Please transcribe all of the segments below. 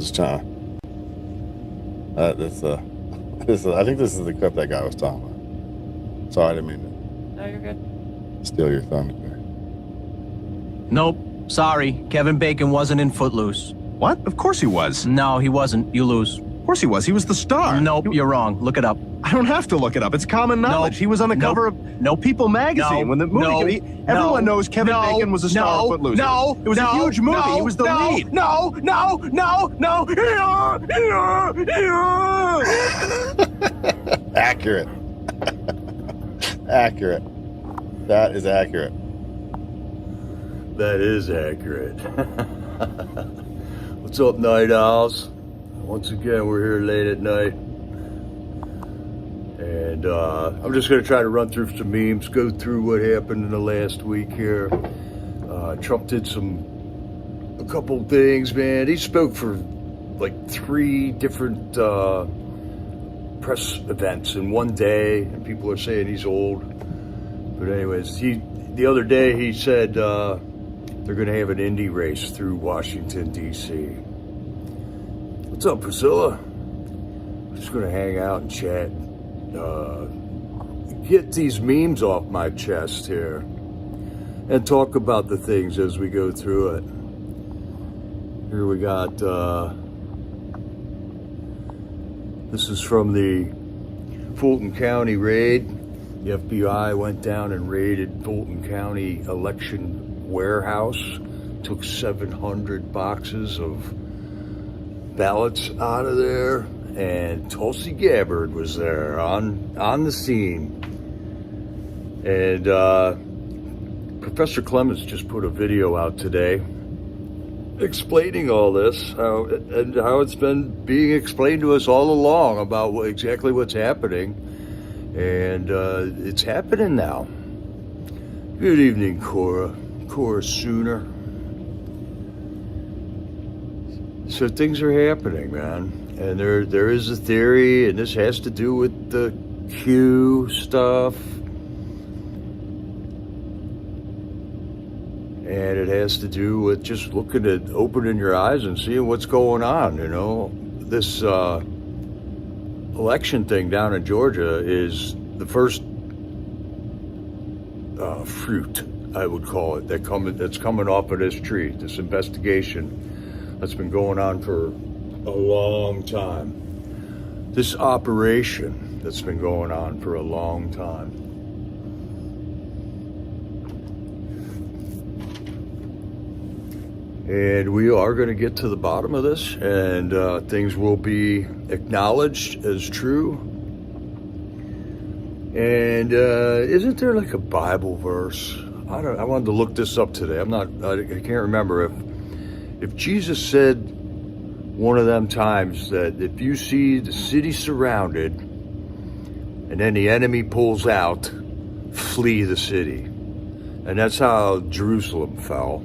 Just trying. This I think this is the clip that guy was talking about. Sorry, I didn't mean No, you're good. to steal your thunder there. Nope. Sorry. Kevin Bacon wasn't in Footloose. What? Of course he was. No, he wasn't. You lose. Of course he was. He was the star. Nope, you're wrong. Look it up. I don't have to look it up. It's common knowledge. Nope. He was on the cover of People magazine when the movie everyone knows Kevin Bacon was a star of Footloose. It was a huge movie. He was the lead. No. Accurate. Accurate. That is accurate. That is accurate. What's up, Night Owls? Once again, we're here late at night. And I'm just going to try to run through some memes, go through what happened in the last week here. Trump did a couple things, man. He spoke for like 3 different press events in one day, and people are saying he's old. But anyways, the other day he said they're going to have an Indy race through Washington, D.C. What's up, Priscilla? I'm just going to hang out and chat. Get these memes off my chest here and talk about the things as we go through it. Here we got, this is from the Fulton County raid. The FBI went down and raided Fulton County election warehouse, took 700 boxes of ballots out of there, and Tulsi Gabbard was there on the scene. And Professor Clemens just put a video out today explaining all this, how it's been being explained to us all along about exactly what's happening. And it's happening now. Good evening, Cora Sooner. So things are happening, man. And there is a theory, and this has to do with the Q stuff. And it has to do with just looking at opening your eyes and seeing what's going on, you know. This election thing down in Georgia is the first fruit, I would call it, that's coming off of this tree, this investigation that's been going on for a long time. This operation that's been going on for a long time. And we are going to get to the bottom of this, and things will be acknowledged as true. And isn't there like a Bible verse? I wanted to look this up today. I can't remember if Jesus said one of them times that if you see the city surrounded and then the enemy pulls out, flee the city. And that's how Jerusalem fell.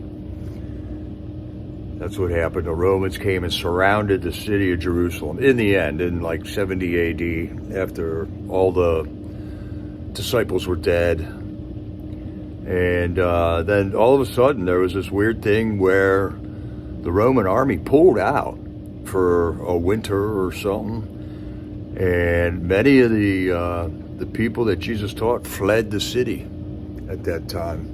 That's what happened. The Romans came and surrounded the city of Jerusalem in the end, in like 70 AD, after all the disciples were dead. And then all of a sudden there was this weird thing where the Roman army pulled out for a winter or something. And many of the people that Jesus taught fled the city at that time.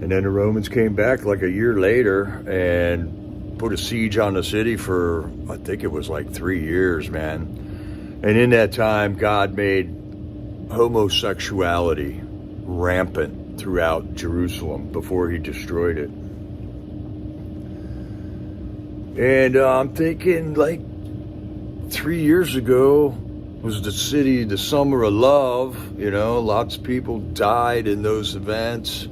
And then the Romans came back like a year later and put a siege on the city for, I think it was like 3 years, man. And in that time, God made homosexuality rampant throughout Jerusalem before he destroyed it. And I'm thinking like 3 years ago was the city, the summer of love, you know, lots of people died in those events.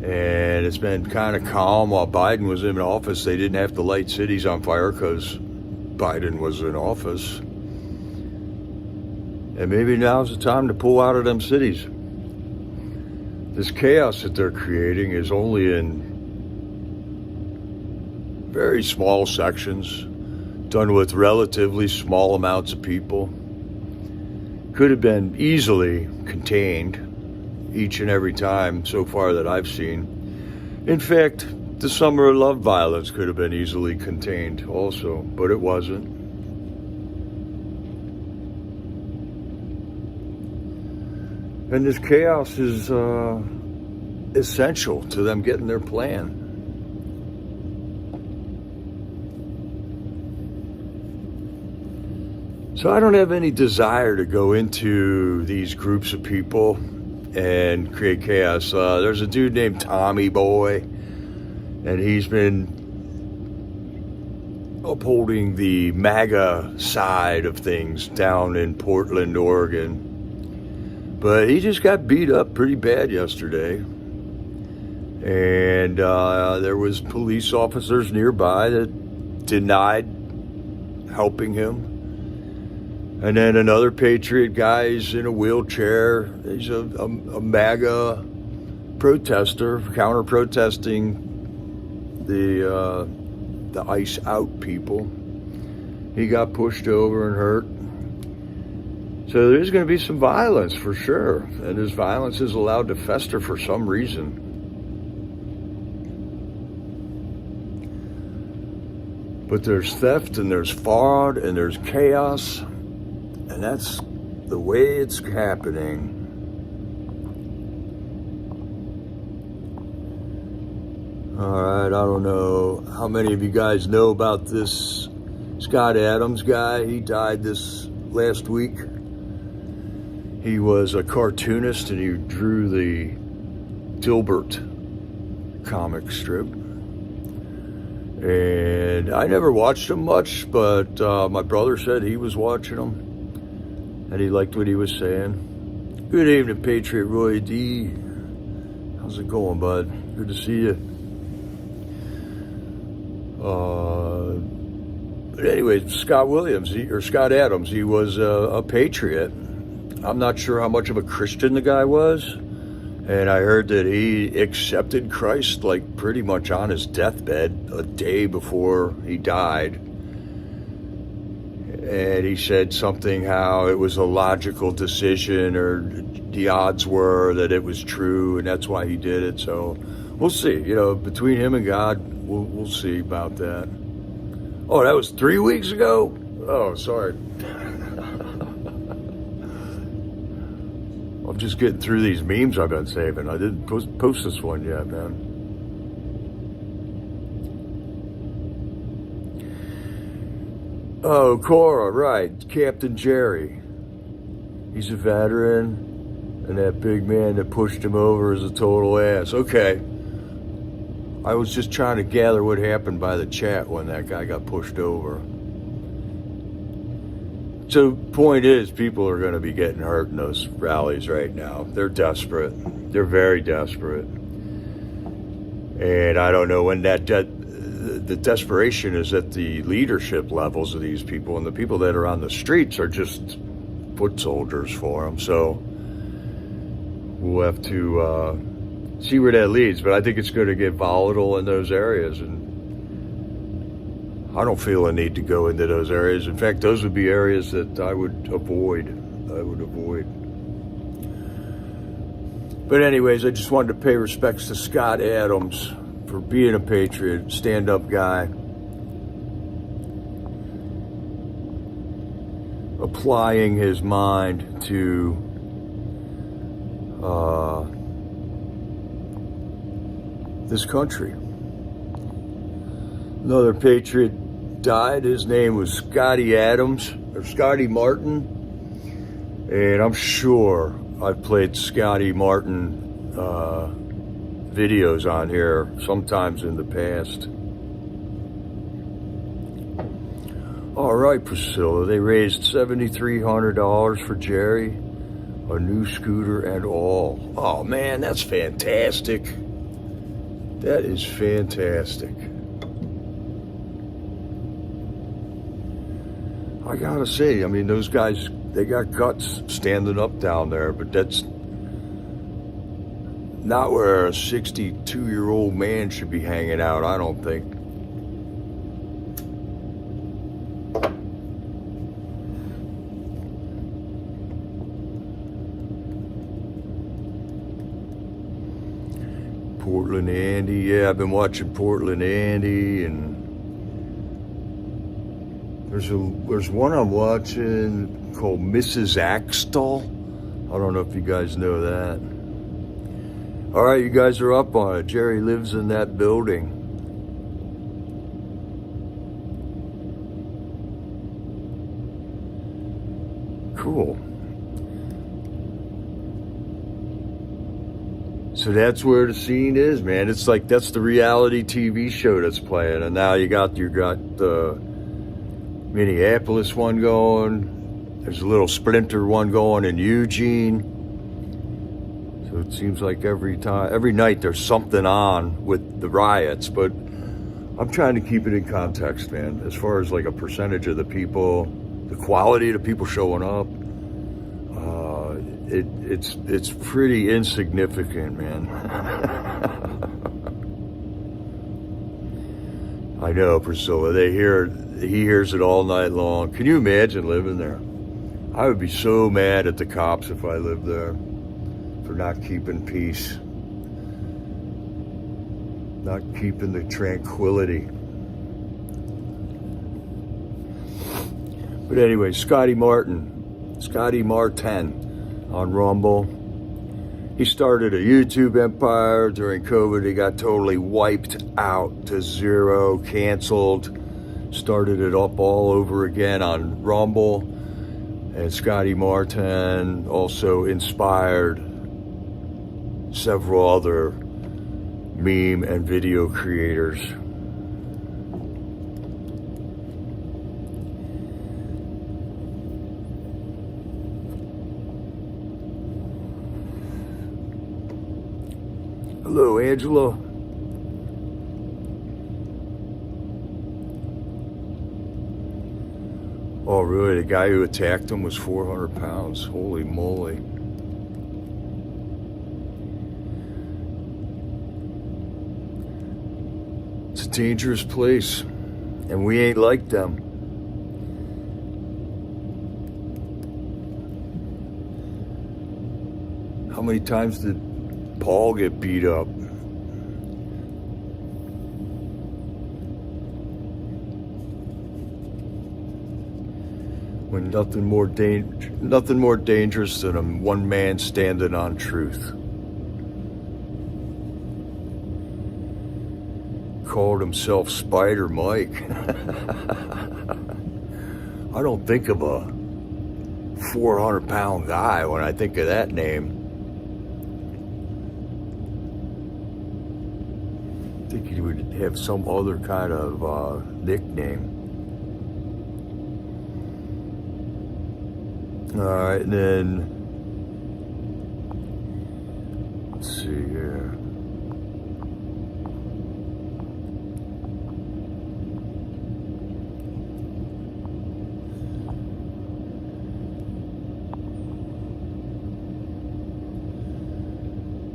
And it's been kind of calm while Biden was in office. They didn't have to light cities on fire because Biden was in office. And maybe now's the time to pull out of them cities. This chaos that they're creating is only in very small sections, done with relatively small amounts of people. Could have been easily contained each and every time so far that I've seen. In fact, the summer of love violence could have been easily contained also, but it wasn't. And this chaos is essential to them getting their plan. So I don't have any desire to go into these groups of people and create chaos. There's a dude named Tommy Boy, and he's been upholding the MAGA side of things down in Portland, Oregon. But he just got beat up pretty bad yesterday. And there was police officers nearby that denied helping him. And then another Patriot guy is in a wheelchair. He's a MAGA protester, counter-protesting the ICE out people. He got pushed over and hurt. So there's going to be some violence for sure. And this violence is allowed to fester for some reason. But there's theft and there's fraud and there's chaos. And that's the way it's happening. All right, I don't know how many of you guys know about this Scott Adams guy. He died this last week. He was a cartoonist and he drew the Dilbert comic strip. And I never watched him much, but my brother said he was watching him. And he liked what he was saying. Good evening, Patriot Roy D. How's it going, bud? Good to see you. But anyway, Scott Adams, he was a patriot. I'm not sure how much of a Christian the guy was. And I heard that he accepted Christ like pretty much on his deathbed a day before he died. And he said something how it was a logical decision, or the odds were that it was true, and that's why he did it. So we'll see. You know, between him and God, we'll see about that. Oh, that was 3 weeks ago? Oh, sorry. I'm just getting through these memes I've been saving. I didn't post this one yet, man. Oh, Cora, right. Captain Jerry. He's a veteran, and that big man that pushed him over is a total ass. Okay. I was just trying to gather what happened by the chat when that guy got pushed over. So, point is, people are going to be getting hurt in those rallies right now. They're desperate. They're very desperate. And I don't know when the desperation is at the leadership levels of these people, and the people that are on the streets are just foot soldiers for them. So we'll have to see where that leads. But I think it's going to get volatile in those areas, and I don't feel a need to go into those areas. In fact, those would be areas that I would avoid. But anyways, I just wanted to pay respects to Scott Adams for being a patriot, stand-up guy, applying his mind to this country. Another patriot died. His name was Scotty Adams, or Scotty Martin. And I'm sure I've played Scotty Martin videos on here sometimes in the past. All right, Priscilla, they raised $7,300 for Jerry, a new scooter and all. Oh man, that's fantastic. That is fantastic. I gotta say, I mean, those guys, they got guts standing up down there, but that's not where a 62-year-old man should be hanging out, I don't think. Portland Andy. Yeah, I've been watching Portland Andy, and there's one I'm watching called Mrs. Axtell. I don't know if you guys know that. All right, you guys are up on it. Jerry lives in that building. Cool. So that's where the scene is, man. It's like that's the reality TV show that's playing, and now you got the Minneapolis one going. There's a little Splinter one going in Eugene. So it seems like every night there's something on with the riots, but I'm trying to keep it in context, man. As far as like a percentage of the people, the quality of the people showing up, it's pretty insignificant, man. I know, Priscilla. He hears it all night long. Can you imagine living there? I would be so mad at the cops if I lived there for not keeping peace, not keeping the tranquility. But anyway, Scotty Martin on Rumble. He started a YouTube empire during COVID. He got totally wiped out to zero, canceled, started it up all over again on Rumble. And Scotty Martin also inspired several other meme and video creators. Hello, Angela. Oh, really? The guy who attacked him was 400 pounds. Holy moly. It's a dangerous place, and we ain't like them. How many times did Paul get beat up? When nothing more dangerous than a one man standing on truth. Called himself Spider Mike. I don't think of a 400-pound guy when I think of that name. I think he would have some other kind of nickname. All right, and then let's see here.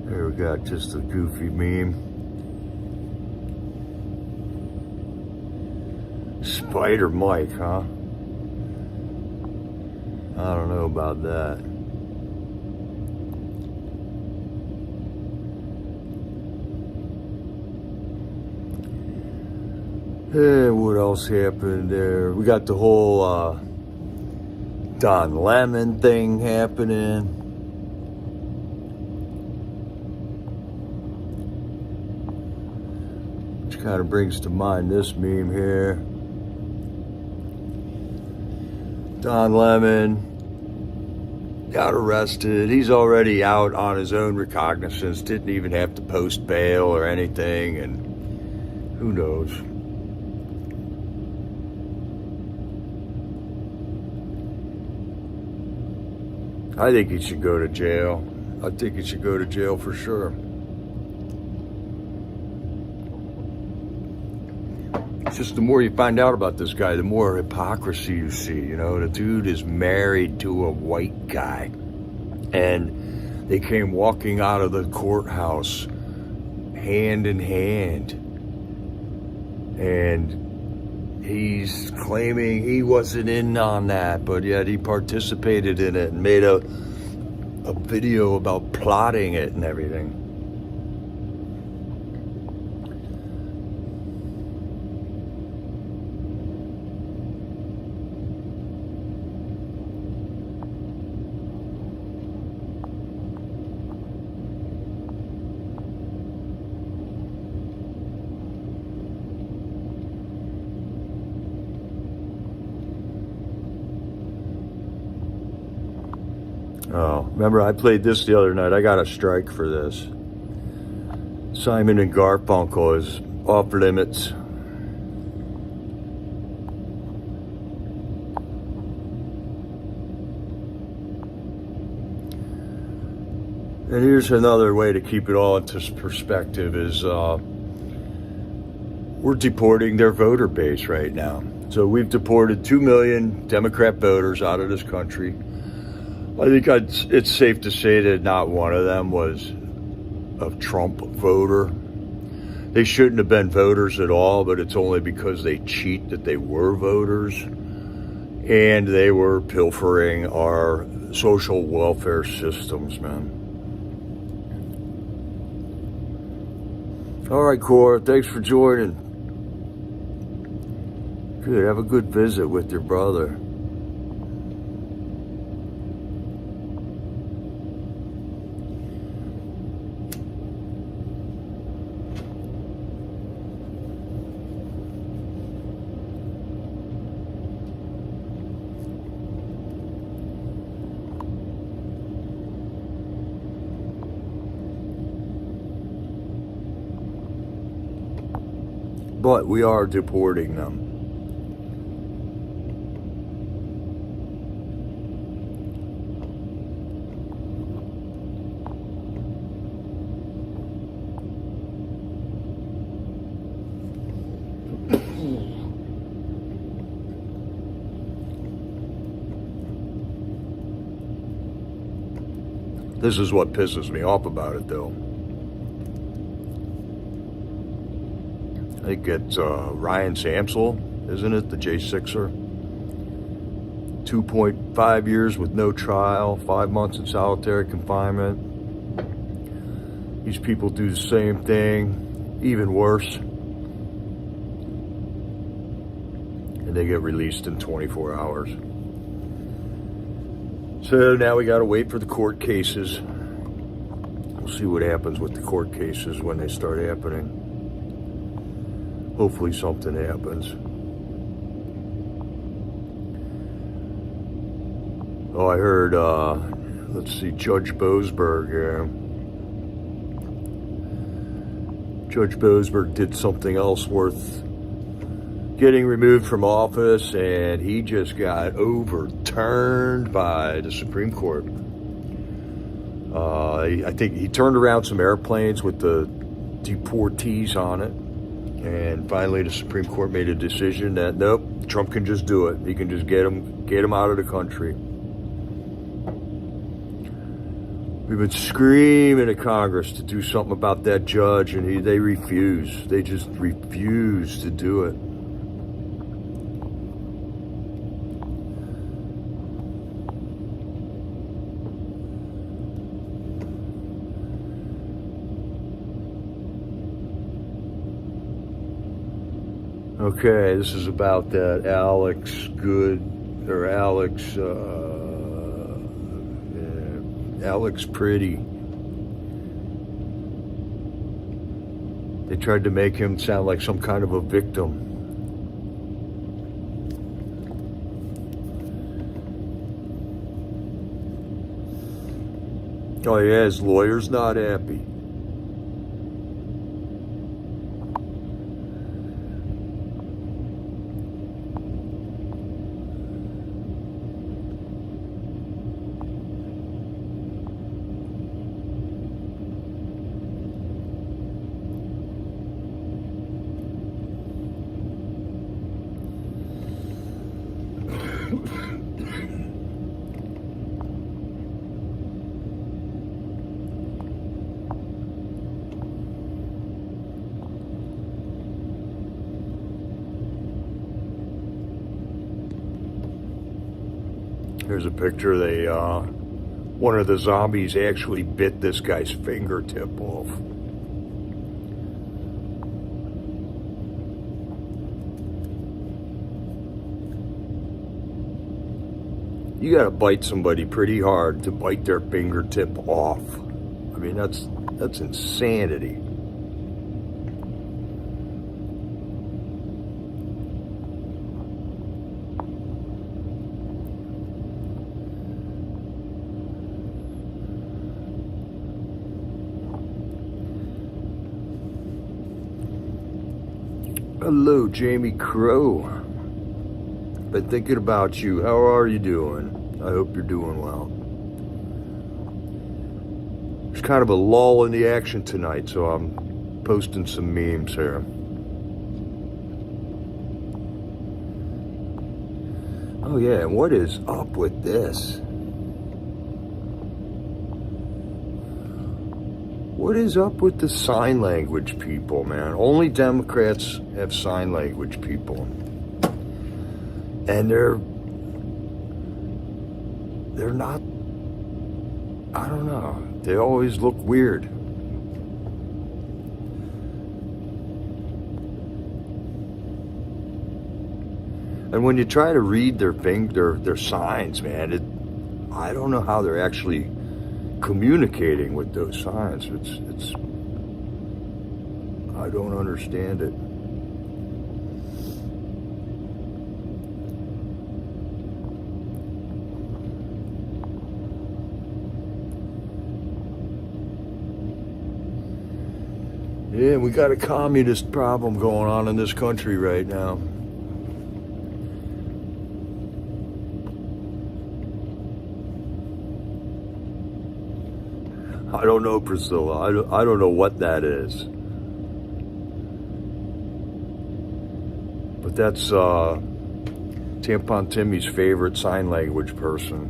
Here we got just a goofy meme. Spider Mike, huh? I don't know about that. What else happened there? We got the whole Don Lemon thing happening. Which kind of brings to mind this meme here. Don Lemon got arrested. He's already out on his own recognizance. Didn't even have to post bail or anything. And who knows? I think he should go to jail. I think he should go to jail for sure. It's just the more you find out about this guy, the more hypocrisy you see. You know, the dude is married to a white guy. And they came walking out of the courthouse hand in hand. And he's claiming he wasn't in on that, but yet he participated in it and made a video about plotting it and everything. Oh, remember I played this the other night. I got a strike for this. Simon and Garfunkel is Off Limits. And here's another way to keep it all into perspective is we're deporting their voter base right now. So we've deported 2 million Democrat voters out of this country. I think it's safe to say that not one of them was a Trump voter. They shouldn't have been voters at all, but it's only because they cheat that they were voters. And they were pilfering our social welfare systems, man. All right, Cora, thanks for joining. Good, have a good visit with your brother. But we are deporting them. This is what pisses me off about it, though. I think it's Ryan Samsel, isn't it? The J6er. 2.5 years with no trial, 5 months in solitary confinement. These people do the same thing, even worse. And they get released in 24 hours. So now we got to wait for the court cases. We'll see what happens with the court cases when they start happening. Hopefully something happens. Oh, I heard, let's see, Judge Boasberg. Judge Boasberg did something else worth getting removed from office, and he just got overturned by the Supreme Court. I think he turned around some airplanes with the deportees on it. And finally, the Supreme Court made a decision that, nope, Trump can just do it. He can just get them out of the country. We've been screaming at Congress to do something about that judge, and they refuse. They just refuse to do it. Okay, this is about that Alex Pretty. They tried to make him sound like some kind of a victim. Oh yeah, his lawyer's not happy. Here's a picture. One of the zombies actually bit this guy's fingertip off. You gotta bite somebody pretty hard to bite their fingertip off. I mean, that's insanity. Hello, Jamie Crow. Been thinking about you. How are you doing? I hope you're doing well. There's kind of a lull in the action tonight, so I'm posting some memes here. Oh yeah, and what is up with this? What is up with the sign language people, man? Only Democrats have sign language people. And they're not, I don't know, they always look weird. And when you try to read their signs, man, I don't know how they're actually communicating with those signs. It's I don't understand it. Yeah, we got a communist problem going on in this country right now. I don't know, Priscilla. I don't know what that is. But that's Tampon Timmy's favorite sign language person.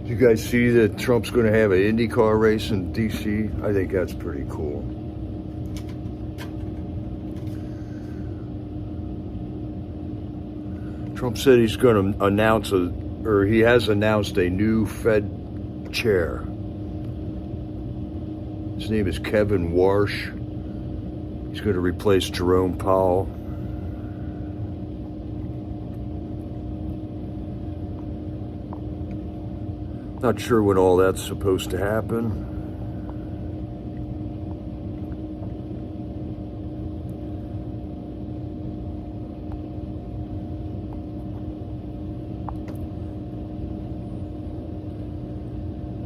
You guys see that Trump's going to have an IndyCar race in D.C.? I think that's pretty cool. Trump said he's going to announce he has announced a new Fed chair. His name is Kevin Warsh. He's going to replace Jerome Powell. Not sure when all that's supposed to happen.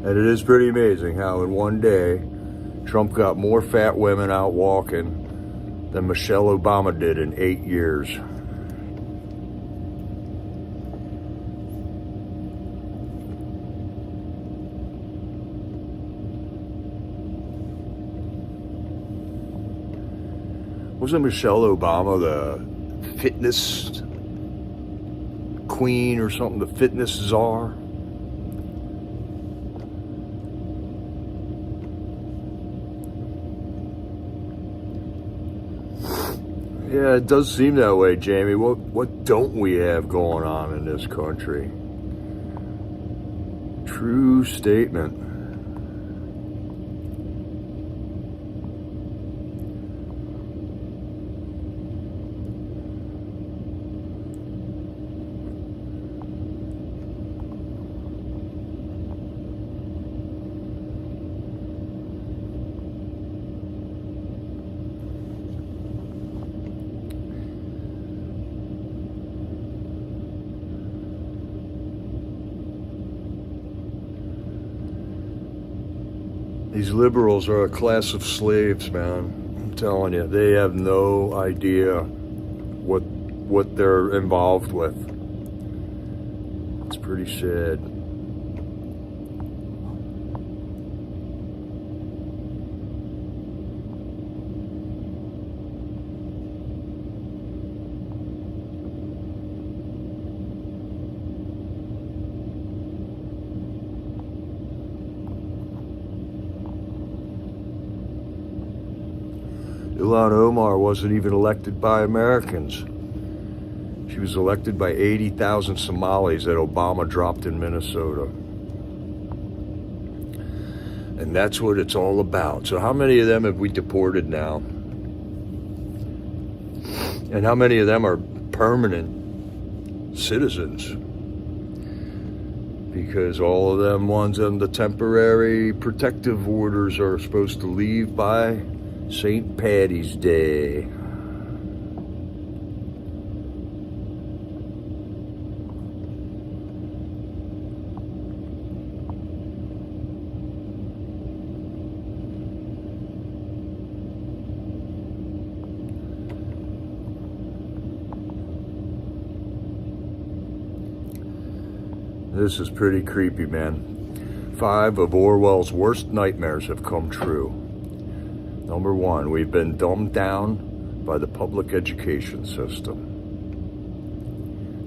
And it is pretty amazing how in one day, Trump got more fat women out walking than Michelle Obama did in 8 years. Wasn't Michelle Obama the fitness queen or something, the fitness czar? Yeah, it does seem that way, Jamie. What don't we have going on in this country? True statement. These liberals are a class of slaves, man. I'm telling you, they have no idea what they're involved with. It's pretty sad. Ilhan Omar wasn't even elected by Americans. She was elected by 80,000 Somalis that Obama dropped in Minnesota. And that's what it's all about. So how many of them have we deported now? And how many of them are permanent citizens? Because all of them ones on the temporary protective orders are supposed to leave by St. Paddy's Day. This is pretty creepy, man. 5 of Orwell's worst nightmares have come true. Number 1, we've been dumbed down by the public education system.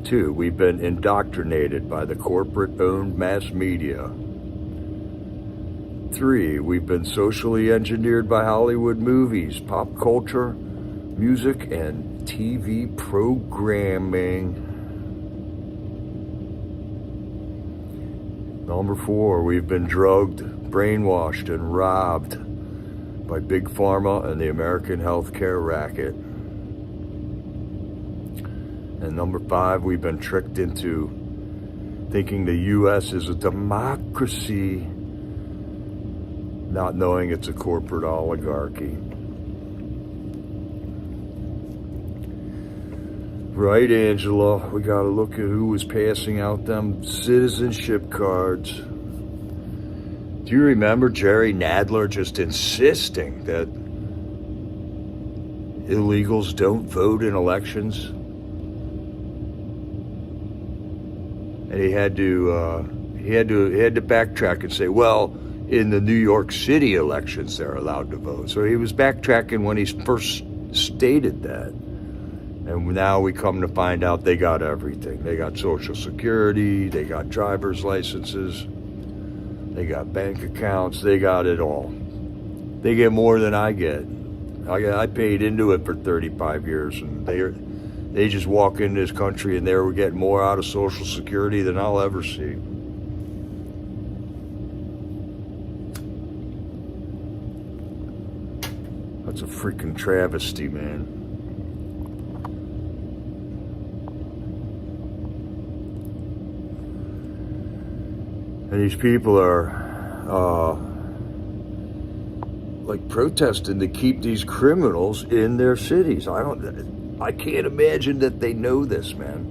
2, we've been indoctrinated by the corporate-owned mass media. 3, we've been socially engineered by Hollywood movies, pop culture, music, and TV programming. Number 4, we've been drugged, brainwashed, and robbed by Big Pharma and the American healthcare racket. And number 5, we've been tricked into thinking the U.S. is a democracy, not knowing it's a corporate oligarchy. Right, Angela, we gotta look at who was passing out them citizenship cards. Do you remember Jerry Nadler just insisting that illegals don't vote in elections? And he had to backtrack and say, well, in the New York City elections, they're allowed to vote. So he was backtracking when he first stated that. And now we come to find out they got everything. They got Social Security, they got driver's licenses, they got bank accounts, they got it all. They get more than I get. I paid into it for 35 years, and they just walk in this country and they're getting more out of Social Security than I'll ever see. That's a freaking travesty, man. And these people are like protesting to keep these criminals in their cities. I can't imagine that they know this, man.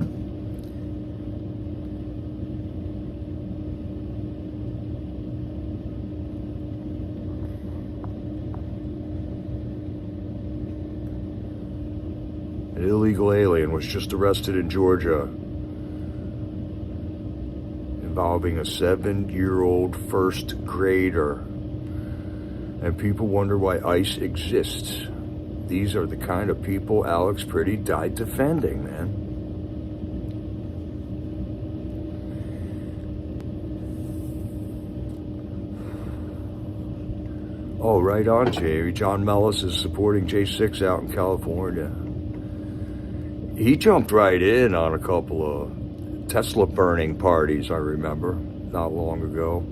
An illegal alien was just arrested in Georgia involving a 7-year-old first grader. And people wonder why ICE exists. These are the kind of people Alex Pretty died defending, man. Oh, right on, Jerry. John Mellis is supporting J6 out in California. He jumped right in on a couple of Tesla burning parties, I remember, not long ago.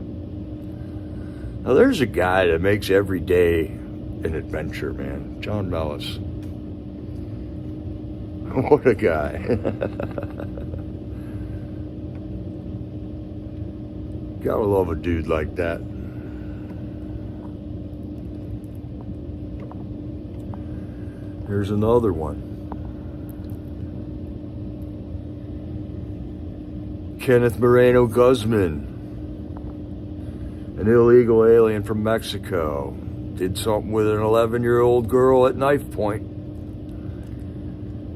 Now, there's a guy that makes every day an adventure, man. John Mellis. What a guy. Gotta love a dude like that. Here's another one. Kenneth Moreno Guzman, an illegal alien from Mexico, did something with an 11-year-old girl at knife point.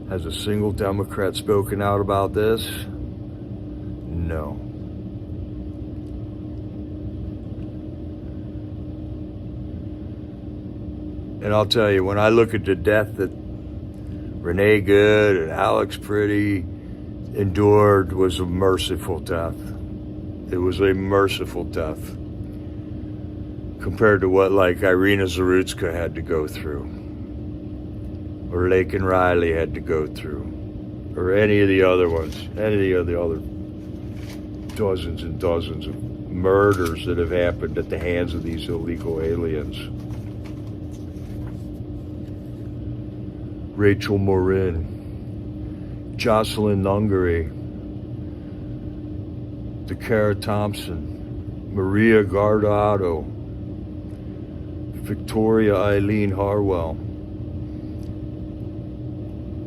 Has a single Democrat spoken out about this? No. And I'll tell you, when I look at the death that Renee Good and Alex Pretty endured, was a merciful death. It was a merciful death compared to what, like, Irina Zarutska had to go through, or Laken Riley had to go through, or any of the other ones, any of the other dozens and dozens of murders that have happened at the hands of these illegal aliens. Rachel Morin, Jocelyn Nungary, DeCara Thompson, Maria Guardado, Victoria Eileen Harwell,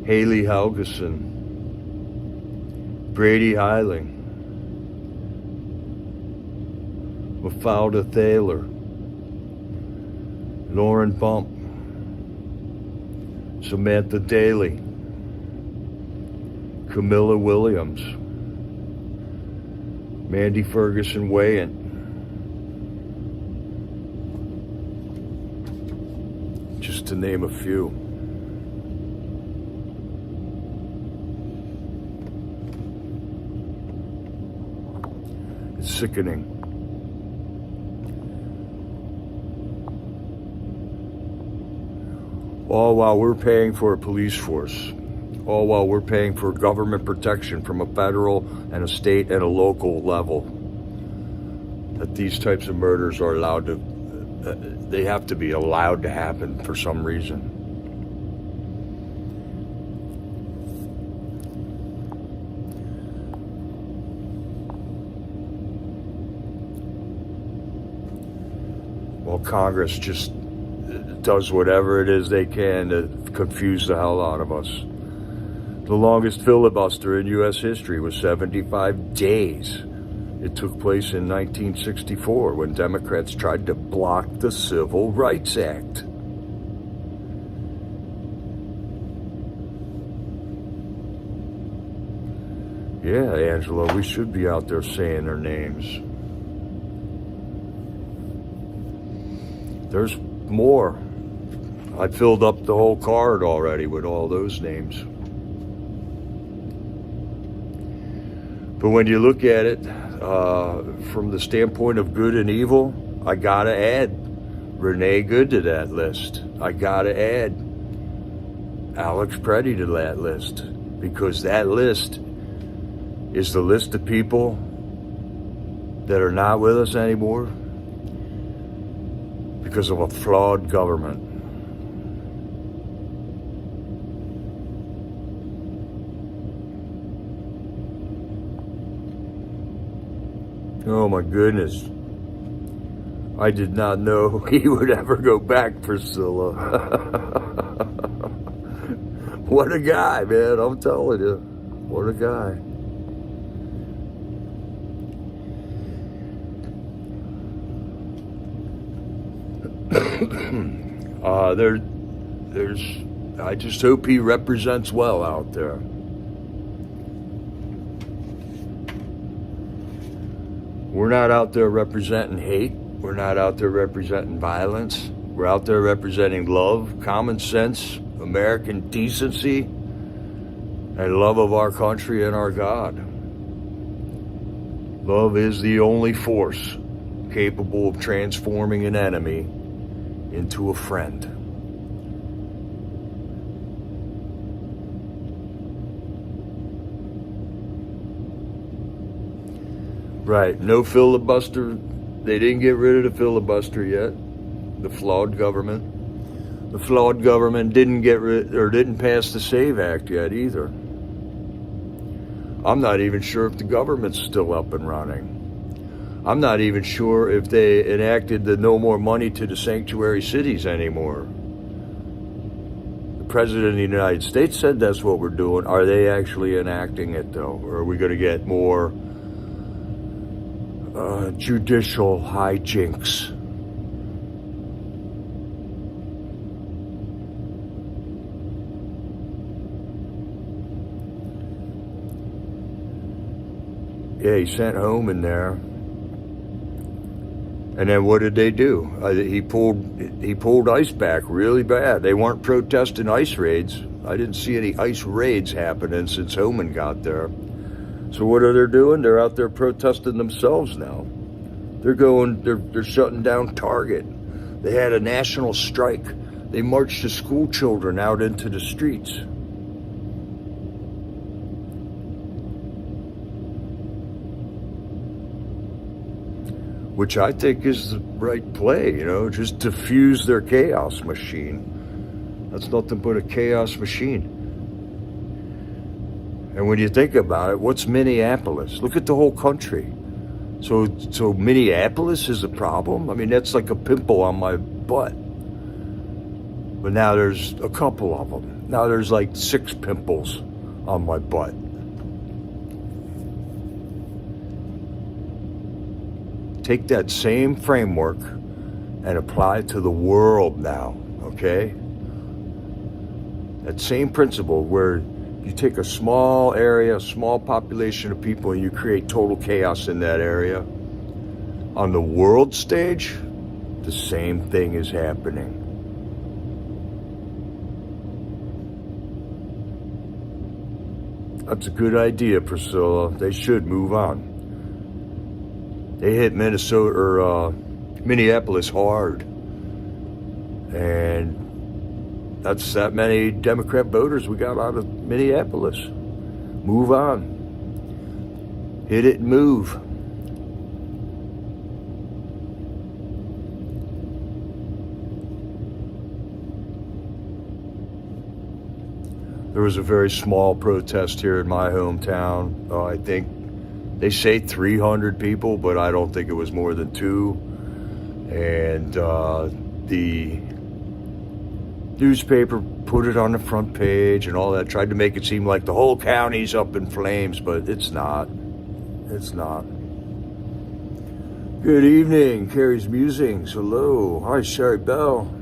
Haley Helgeson, Brady Heiling, Mafalda Thaler, Lauren Bump, Samantha Daly, Camilla Williams, Mandy Ferguson Weyant. Just to name a few. It's sickening. All while we're paying for a police force. All while we're paying for government protection from a federal and a state and a local level. That these types of murders are allowed to, they have to be allowed to happen for some reason. Well, Congress just does whatever it is they can to confuse the hell out of us. The longest filibuster in U.S. history was 75 days. It took place in 1964 when Democrats tried to block the Civil Rights Act. Yeah, Angela, we should be out there saying their names. There's more. I filled up the whole card already with all those names. But when you look at it from the standpoint of good and evil, I gotta add Renee Good to that list. I gotta add Alex Preddy to that list, because that list is the list of people that are not with us anymore because of a flawed government. Oh my goodness. I did not know he would ever go back, Priscilla. What a guy, man. I'm telling you. What a guy. I just hope he represents well out there. We're not out there representing hate. We're not out there representing violence. We're out there representing love, common sense, American decency, and love of our country and our God. Love is the only force capable of transforming an enemy into a friend. Right, no filibuster. They didn't get rid of the filibuster yet. The flawed government. The flawed government didn't didn't pass the SAVE Act yet either. I'm not even sure if the government's still up and running. I'm not even sure if they enacted the no more money to the sanctuary cities anymore. The President of the United States said that's what we're doing. Are they actually enacting it though? Or are we going to get more judicial hijinks? Yeah, he sent Homan there. And then what did they do? He pulled ICE back really bad. They weren't protesting ICE raids. I didn't see any ICE raids happening since Homan got there. So what are they doing? They're out there protesting themselves now. They're shutting down Target. They had a national strike. They marched the school children out into the streets. Which I think is the right play, just diffuse their chaos machine. That's nothing but a chaos machine. And when you think about it, what's Minneapolis? Look at the whole country. So Minneapolis is a problem? I mean, that's like a pimple on my butt. But now there's a couple of them. Now there's like 6 pimples on my butt. Take that same framework and apply it to the world now, okay? That same principle where You take a small area, a small population of people, and you create total chaos in that area. On the world stage, the same thing is happening. That's a good idea, Priscilla. They should move on. They hit Minneapolis hard. And that's that many Democrat voters we got out of Minneapolis. Move on. Hit it and move. There was a very small protest here in my hometown. I think they say 300 people, but I don't think it was more than 2. And the newspaper put it on the front page and all that, tried to make it seem like the whole county's up in flames, but it's not. It's not. Good evening, Carrie's Musings. Hello. Hi, Sherry Bell.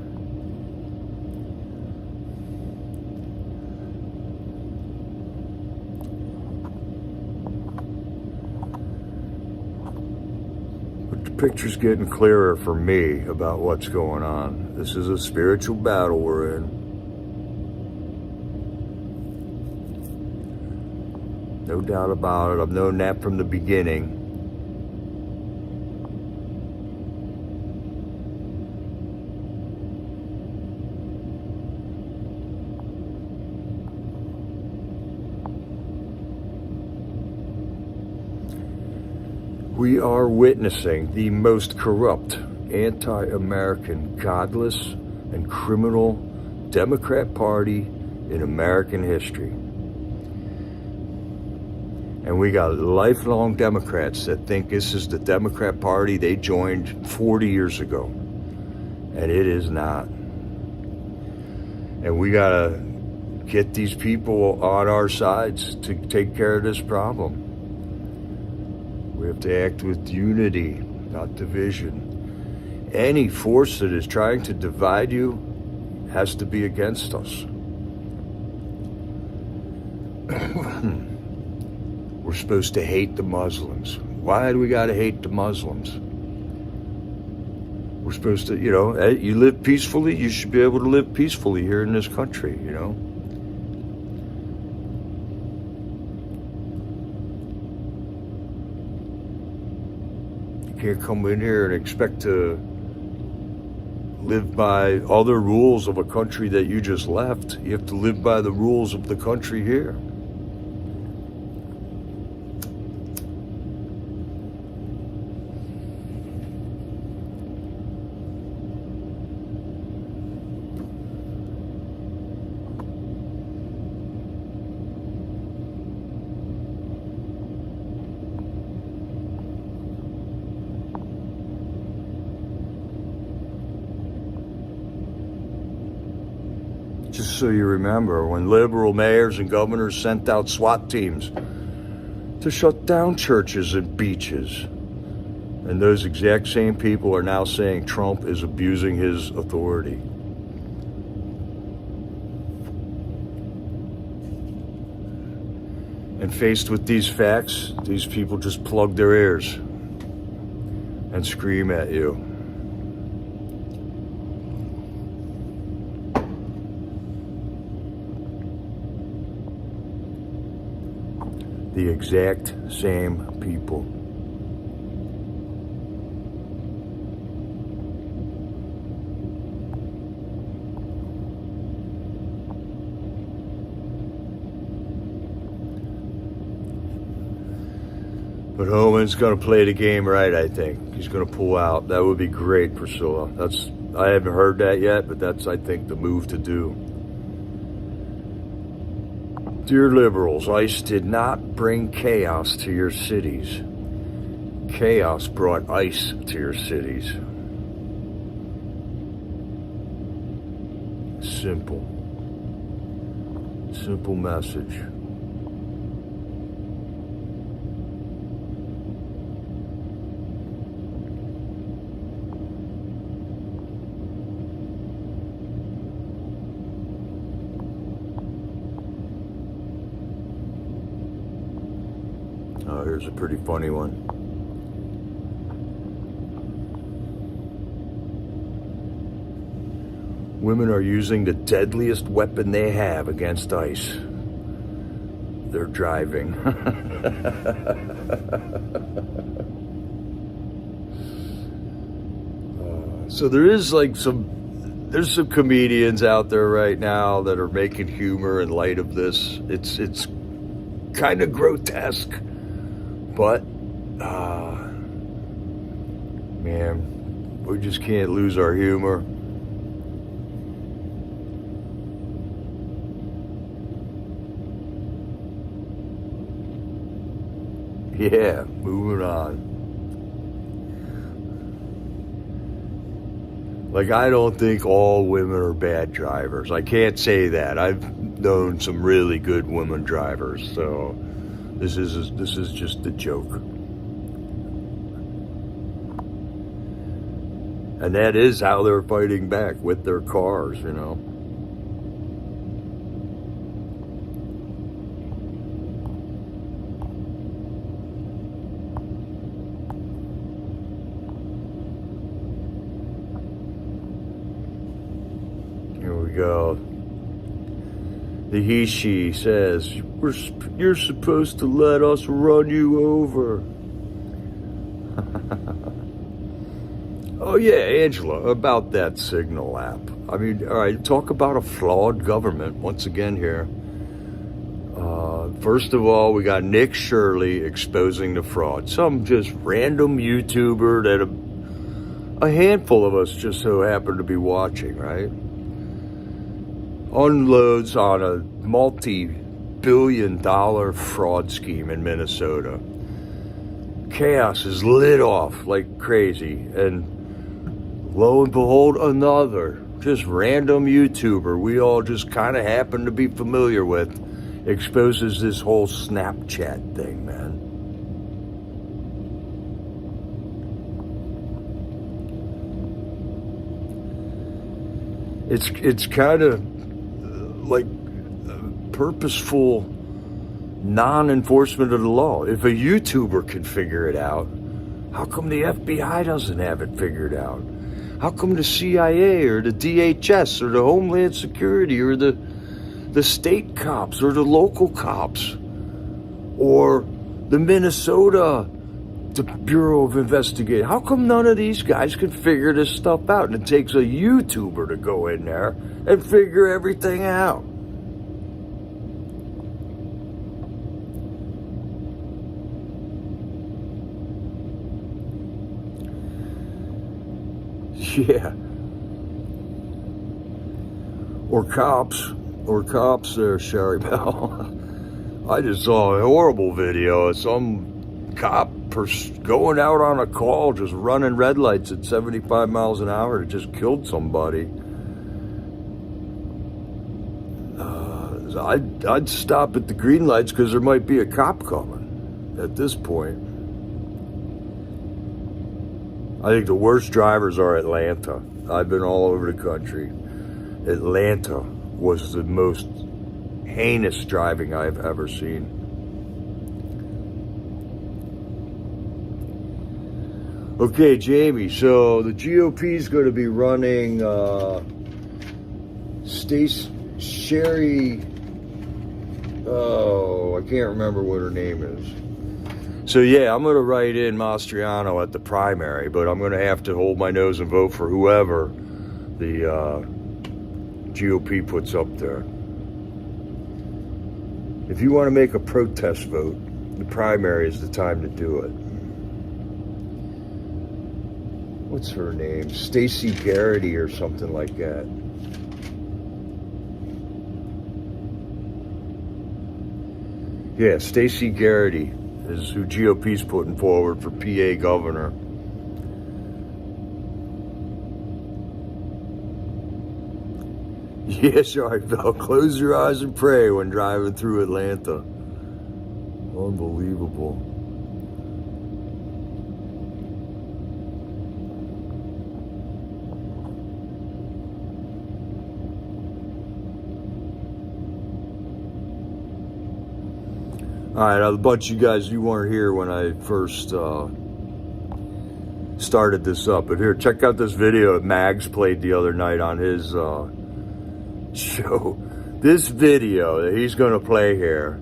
Picture's getting clearer for me about what's going on. This is a spiritual battle we're in. No doubt about it. I've known that from the beginning. We are witnessing the most corrupt, anti-American, godless, and criminal Democrat Party in American history. And we got lifelong Democrats that think this is the Democrat Party they joined 40 years ago. And it is not. And we gotta get these people on our sides to take care of this problem. We have to act with unity, not division. Any force that is trying to divide you has to be against us. We're supposed to hate the Muslims. Why do we gotta hate the Muslims? We're supposed to, you live peacefully, you should be able to live peacefully here in this country, Can't come in here and expect to live by other rules of a country that you just left. You have to live by the rules of the country here. Just so you remember, when liberal mayors and governors sent out SWAT teams to shut down churches and beaches, and those exact same people are now saying Trump is abusing his authority. And faced with these facts, these people just plug their ears and scream at you. The exact same people. But Homan's going to play the game right, I think. He's going to pull out. That would be great, Priscilla. I haven't heard that yet, but that's, I think, the move to do. Dear liberals, ICE did not bring chaos to your cities. Chaos brought ICE to your cities. Simple. Simple message. Oh, here's a pretty funny one. Women are using the deadliest weapon they have against ICE. They're driving. So there's some comedians out there right now that are making humor in light of this. It's kind of grotesque, but man, we just can't lose our humor. Yeah, moving on. Like, I don't think all women are bad drivers. I can't say that. I've known some really good women drivers, so this is just a joke. And that is how they're fighting back, with their cars, you know. Here we go. The he/she says, "You're supposed to let us run you over." Oh yeah, Angela, about that Signal app. I mean, all right, talk about a flawed government once again here. First of all, we got Nick Shirley exposing the fraud. Some just random YouTuber that a handful of us just so happen to be watching, right? Unloads on a multi-billion-dollar fraud scheme in Minnesota. Chaos is lit off like crazy, and lo and behold, another just random YouTuber we all just kind of happen to be familiar with exposes this whole Snapchat thing, man. It's kind of like purposeful non-enforcement of the law. If a YouTuber can figure it out, how come the FBI doesn't have it figured out? How come the CIA or the DHS or the Homeland Security or the state cops or the local cops or the Minnesota Bureau of Investigation, how come none of these guys can figure this stuff out? And it takes a YouTuber to go in there and figure everything out. Yeah. Or cops there, Sherry Bell. I just saw a horrible video of some cop going out on a call, just running red lights at 75 miles an hour that just killed somebody. I'd stop at the green lights because there might be a cop coming at this point. I think the worst drivers are Atlanta. I've been all over the country. Atlanta was the most heinous driving I've ever seen. Okay, Jamie, so the GOP is going to be running Sherry, I can't remember what her name is. So yeah, I'm going to write in Mastriano at the primary, but I'm going to have to hold my nose and vote for whoever the GOP puts up there. If you want to make a protest vote, the primary is the time to do it. What's her name? Stacey Garrity or something like that. Yeah, Stacey Garrity is who GOP's putting forward for PA governor. Yeah, sorry, Bill. Close your eyes and pray when driving through Atlanta. Unbelievable. right, a bunch of you guys, you weren't here when I first started this up, but here, check out this video that Mags played the other night on his show. This video that he's going to play here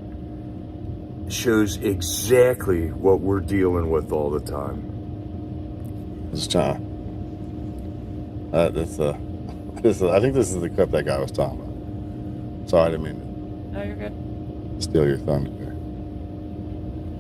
shows exactly what we're dealing with all the time. This is John. I think this is the clip that guy was talking about. Sorry, I didn't mean No, you're good. to steal your thunder there.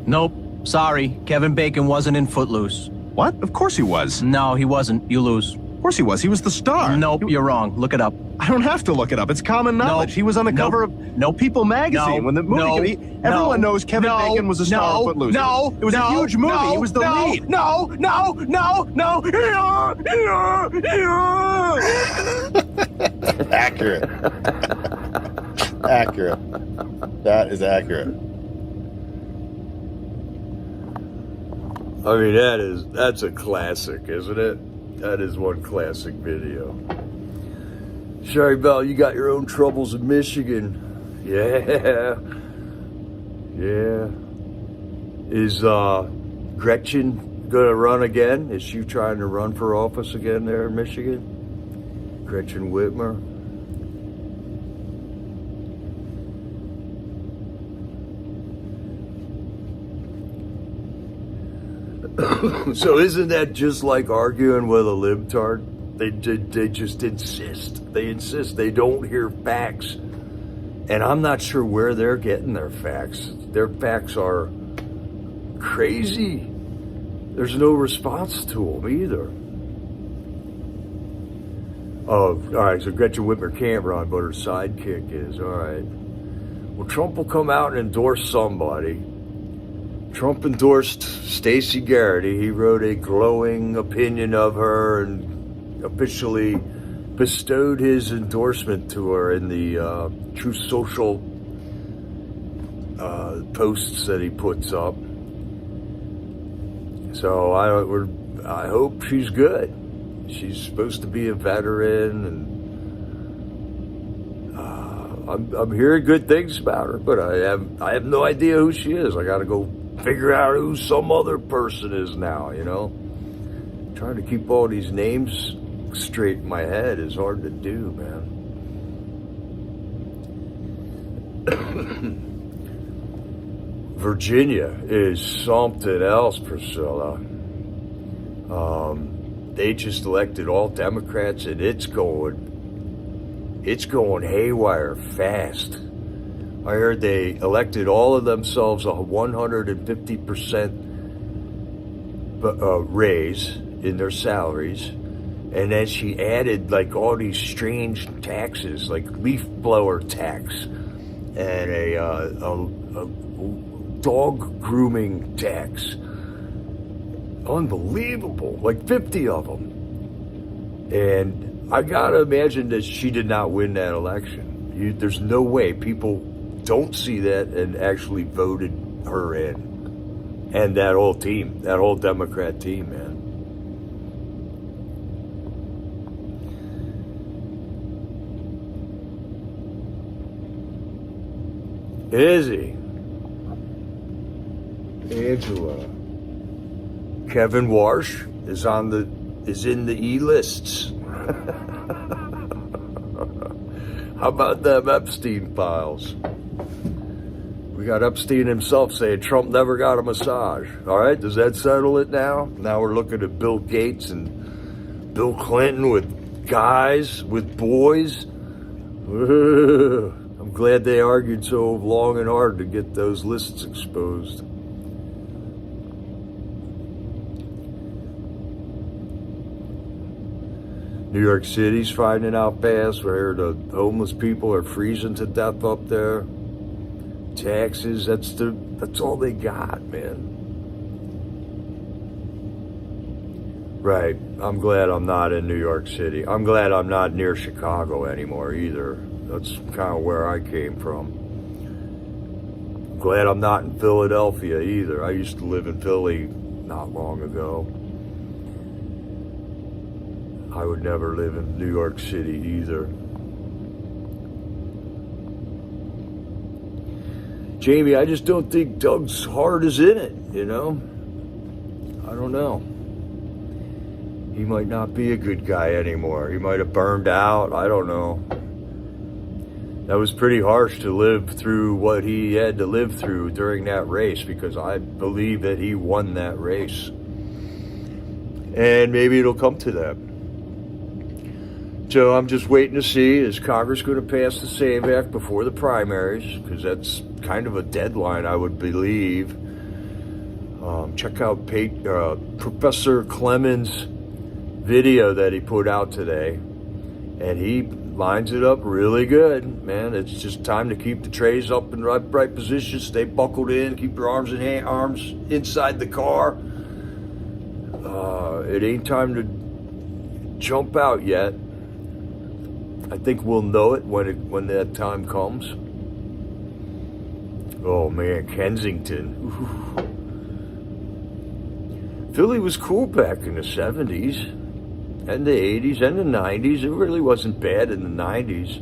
Nope. Sorry. Kevin Bacon wasn't in Footloose. What? Of course he was. No, he wasn't. You lose. Of course he was. He was the star. Nope, you're wrong. Look it up. I don't have to look it up. It's common knowledge. Nope. He was on the cover of People magazine No. when the movie No. came. Everyone knows Kevin No. Bacon was a star of Footloose. No. It was a huge movie. No. He was the No. lead. No. Accurate. Accurate. That is accurate. I mean, that's a classic, isn't it? That is one classic video. Sherry Bell, you got your own troubles in Michigan. Yeah. Yeah. Is Gretchen gonna run again? Is she trying to run for office again there in Michigan? Gretchen Whitmer. So isn't that just like arguing with a libtard? They just insist. They insist. They don't hear facts. And I'm not sure where they're getting their facts. Their facts are crazy. There's no response to them either. Oh, all right, so Gretchen Whitmer can't run, but her sidekick is. All right. Well, Trump will come out and endorse somebody. Trump endorsed Stacey Garrity. He wrote a glowing opinion of her and officially bestowed his endorsement to her in the Truth Social posts that he puts up. So I hope she's good. She's supposed to be a veteran, and I'm hearing good things about her, but I have no idea who she is. I got to go figure out who some other person is now, you know? Trying to keep all these names straight in my head is hard to do, man. Virginia is something else, Priscilla. They just elected all Democrats, and it's going haywire fast. I heard they elected all of themselves a 150% raise in their salaries, and then she added like all these strange taxes, like leaf blower tax and a dog grooming tax. Unbelievable, like 50 of them. And I gotta imagine that she did not win that election. There's no way people don't see that and actually voted her in. And that whole team, that whole Democrat team, man. Izzy. Angela. Kevin Warsh is in the E-lists. How about them Epstein files? We got Epstein himself saying Trump never got a massage. All right, does that settle it now? Now we're looking at Bill Gates and Bill Clinton with guys, with boys. I'm glad they argued so long and hard to get those lists exposed. New York City's finding out fast where the homeless people are freezing to death up there. Taxes, that's all they got, man. Right, I'm glad I'm not in New York City. I'm glad I'm not near Chicago anymore either. That's kind of where I came from. I'm glad I'm not in Philadelphia either. I used to live in Philly not long ago. I would never live in New York City either. Jamie, I just don't think Doug's heart is in it, you know? I don't know. He might not be a good guy anymore. He might have burned out. I don't know. That was pretty harsh to live through what he had to live through during that race, because I believe that he won that race. And maybe it'll come to that. So I'm just waiting to see, is Congress going to pass the SAVE Act before the primaries? Because that's kind of a deadline, I would believe. Check out Professor Clemens' video that he put out today. And he lines it up really good, man. It's just time to keep the trays up in right position, stay buckled in, keep your arms inside the car. It ain't time to jump out yet. I think we'll know it when that time comes. Oh man, Kensington. Ooh. Philly was cool back in the 70s and the 80s and the 90s. It really wasn't bad in the 90s.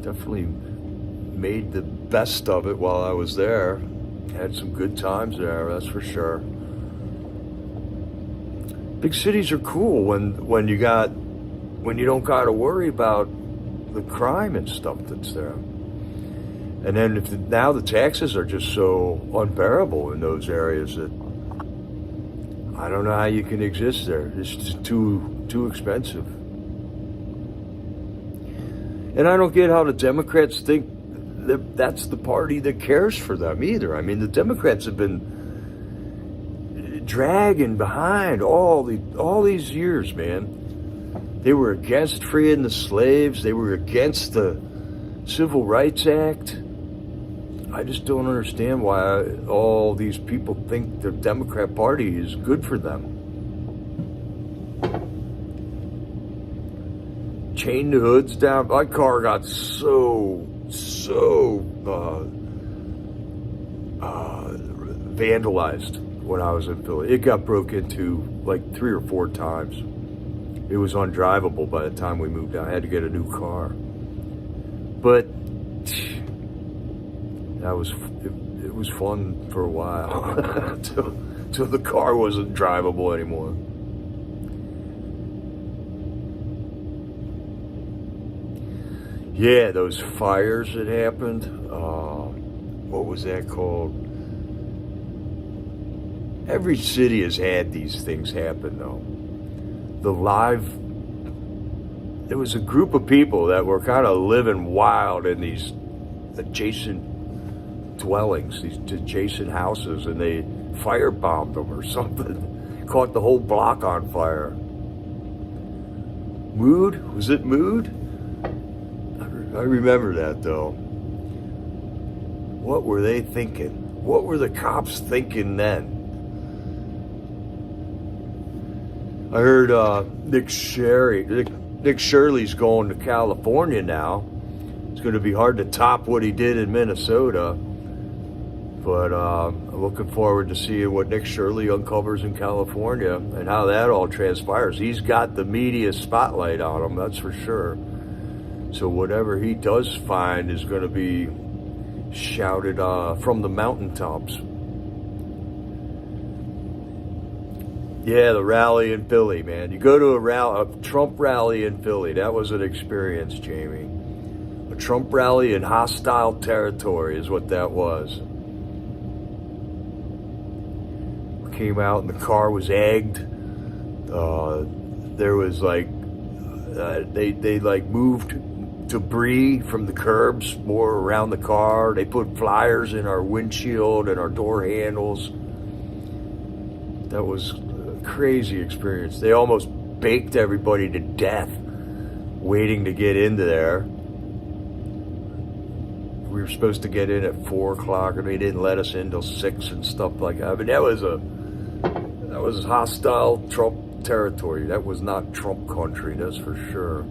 Definitely made the best of it while I was there. Had some good times there, that's for sure. Big cities are cool when you don't got to worry about the crime and stuff that's there. And then now the taxes are just so unbearable in those areas that I don't know how you can exist there. It's just too expensive. And I don't get how the Democrats think that that's the party that cares for them either. I mean, the Democrats have been dragging behind all these years, man. They were against freeing the slaves. They were against the Civil Rights Act. I just don't understand why all these people think the Democrat Party is good for them. Chain the hoods down. My car got so vandalized when I was in Philly. It got broke into like 3 or 4 times. It was undrivable by the time we moved out. I had to get a new car. But it was fun for a while till the car wasn't drivable anymore. Yeah, those fires that happened. What was that called? Every city has had these things happen, though. There was a group of people that were kind of living wild in these adjacent dwellings, these adjacent houses, and they firebombed them or something. Caught the whole block on fire. Mood? Was it Mood? I remember that, though. What were they thinking? What were the cops thinking then? I heard Nick Shirley's going to California now. It's going to be hard to top what he did in Minnesota. But I'm looking forward to seeing what Nick Shirley uncovers in California and how that all transpires. He's got the media spotlight on him, that's for sure. So whatever he does find is going to be shouted from the mountaintops. Yeah, the rally in Philly, man. You go to a Trump rally in Philly. That was an experience, Jamie. A Trump rally in hostile territory is what that was. We came out and the car was egged. There was they moved debris from the curbs more around the car. They put flyers in our windshield and our door handles. That was crazy experience. They almost baked everybody to death waiting to get into there. We were supposed to get in at 4 o'clock and they didn't let us in till 6 and stuff like that. I mean, that was hostile Trump territory. That was not Trump country, that's for sure.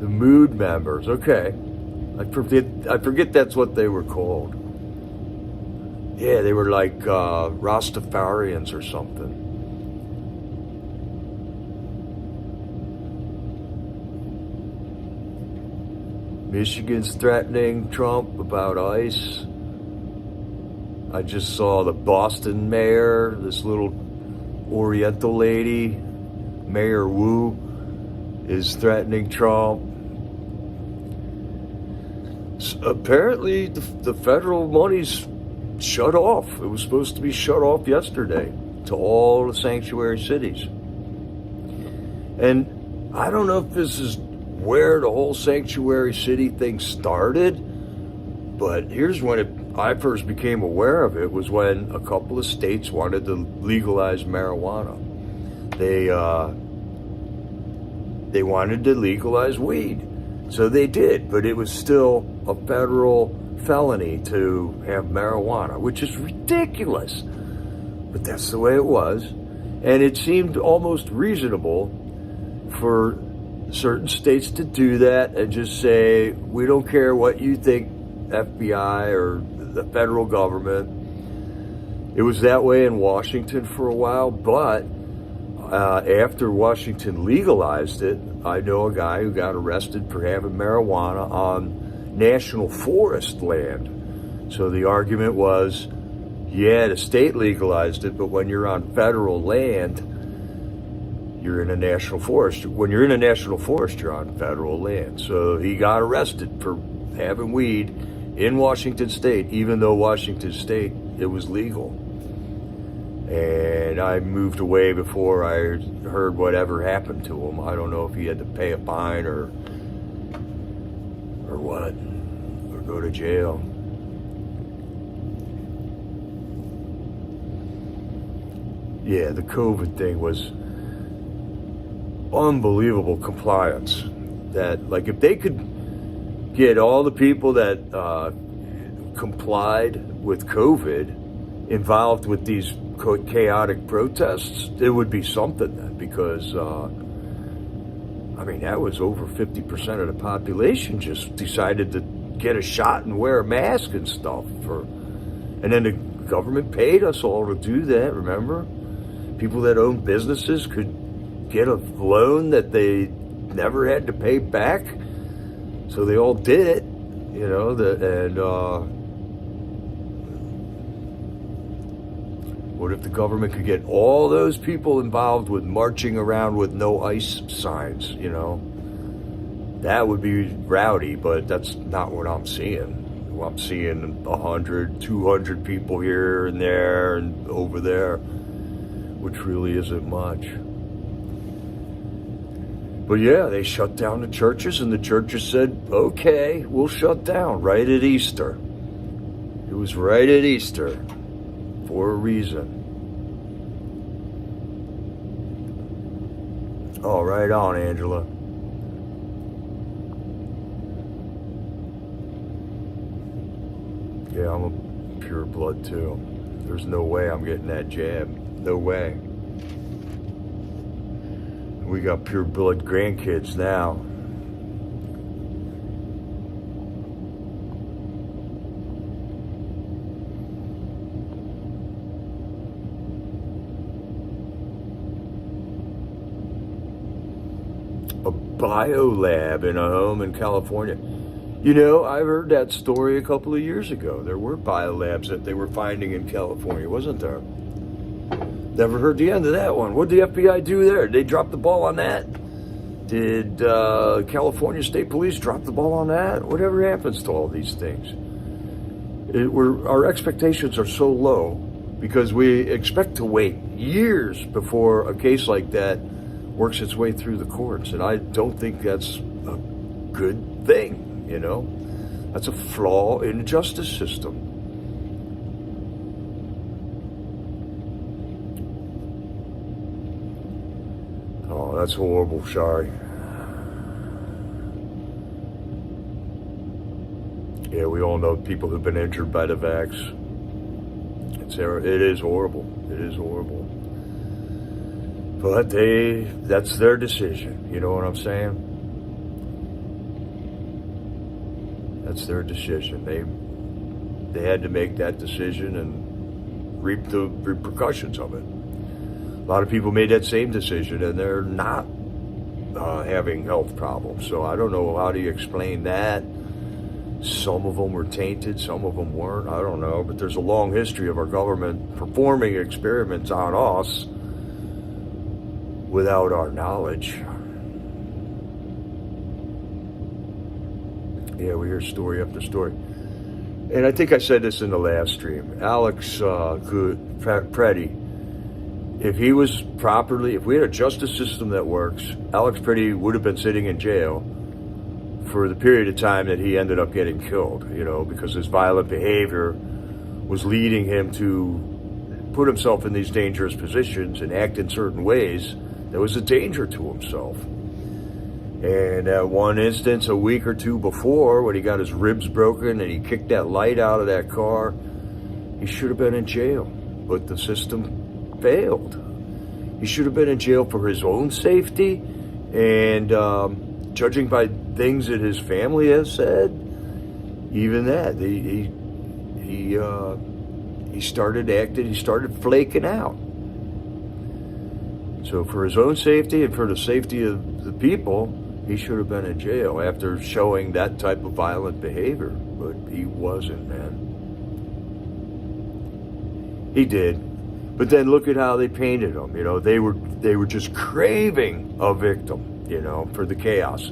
The Mood members, okay. I forget that's what they were called. Yeah, they were like Rastafarians or something. Michigan's threatening Trump about ICE. I just saw the Boston mayor, this little Oriental lady, Mayor Wu, is threatening Trump. Apparently, the federal money's shut off. It was supposed to be shut off yesterday to all the sanctuary cities. And I don't know if this is where the whole sanctuary city thing started, but here's when I first became aware of it, was when a couple of states wanted to legalize marijuana. They wanted to legalize weed. So they did, but it was still a federal felony to have marijuana, which is ridiculous. But that's the way it was. And it seemed almost reasonable for certain states to do that and just say, we don't care what you think, FBI or the federal government. It was that way in Washington for a while, but after Washington legalized it, I know a guy who got arrested for having marijuana on national forest land. So the argument was, yeah, the state legalized it, but when you're on federal land, you're in a national forest. When you're in a national forest, you're on federal land. So he got arrested for having weed in Washington State, even though Washington State, it was legal. And I moved away before I heard whatever happened to him. I don't know if he had to pay a fine or what, or go to jail. Yeah, the COVID thing was unbelievable compliance. That, like, if they could get all the people that complied with COVID involved with these chaotic protests, it would be something then, because I mean, that was over 50% of the population just decided to get a shot and wear a mask and stuff. And then the government paid us all to do that, remember? People that own businesses could get a loan that they never had to pay back. So they all did it, you know, what if the government could get all those people involved with marching around with no ICE signs, you know? That would be rowdy, but that's not what I'm seeing. I'm seeing 100, 200 people here and there and over there, which really isn't much. But yeah, they shut down the churches, and the churches said, okay, we'll shut down right at Easter. It was right at Easter. For a reason. Oh, right on, Angela. Yeah, I'm a pure blood too. There's no way I'm getting that jab. No way. We got pure blood grandkids now. Biolab in a home in California. You know, I heard that story a couple of years ago. There were biolabs that they were finding in California, wasn't there? Never heard the end of that one. What did the FBI do there? Did they drop the ball on that? Did California State Police drop the ball on that? Whatever happens to all these things? Our expectations are so low because we expect to wait years before a case like that works its way through the courts, and I don't think that's a good thing, you know? That's a flaw in the justice system. Oh, that's horrible, Shari. Yeah, we all know people who've been injured by the vax. It is horrible. It is horrible. But that's their decision. You know what I'm saying? That's their decision. They had to make that decision and reap the repercussions of it. A lot of people made that same decision, and they're not having health problems. So I don't know, how do you explain that? Some of them were tainted, some of them weren't. I don't know, but there's a long history of our government performing experiments on us without our knowledge. Yeah, we hear story after story. And I think I said this in the last stream. Alex Preddy, if he was properly, if we had a justice system that works, Alex Preddy would have been sitting in jail for the period of time that he ended up getting killed, you know, because his violent behavior was leading him to put himself in these dangerous positions and act in certain ways that was a danger to himself. And at one instance, a week or two before, when he got his ribs broken and he kicked that light out of that car, he should have been in jail, but the system failed. He should have been in jail for his own safety, and judging by things that his family has said, even that, he started acting, he started flaking out. So for his own safety and for the safety of the people, he should have been in jail after showing that type of violent behavior, but he wasn't, man. He did. But then look at how they painted him. You know, they were just craving a victim, you know, for the chaos.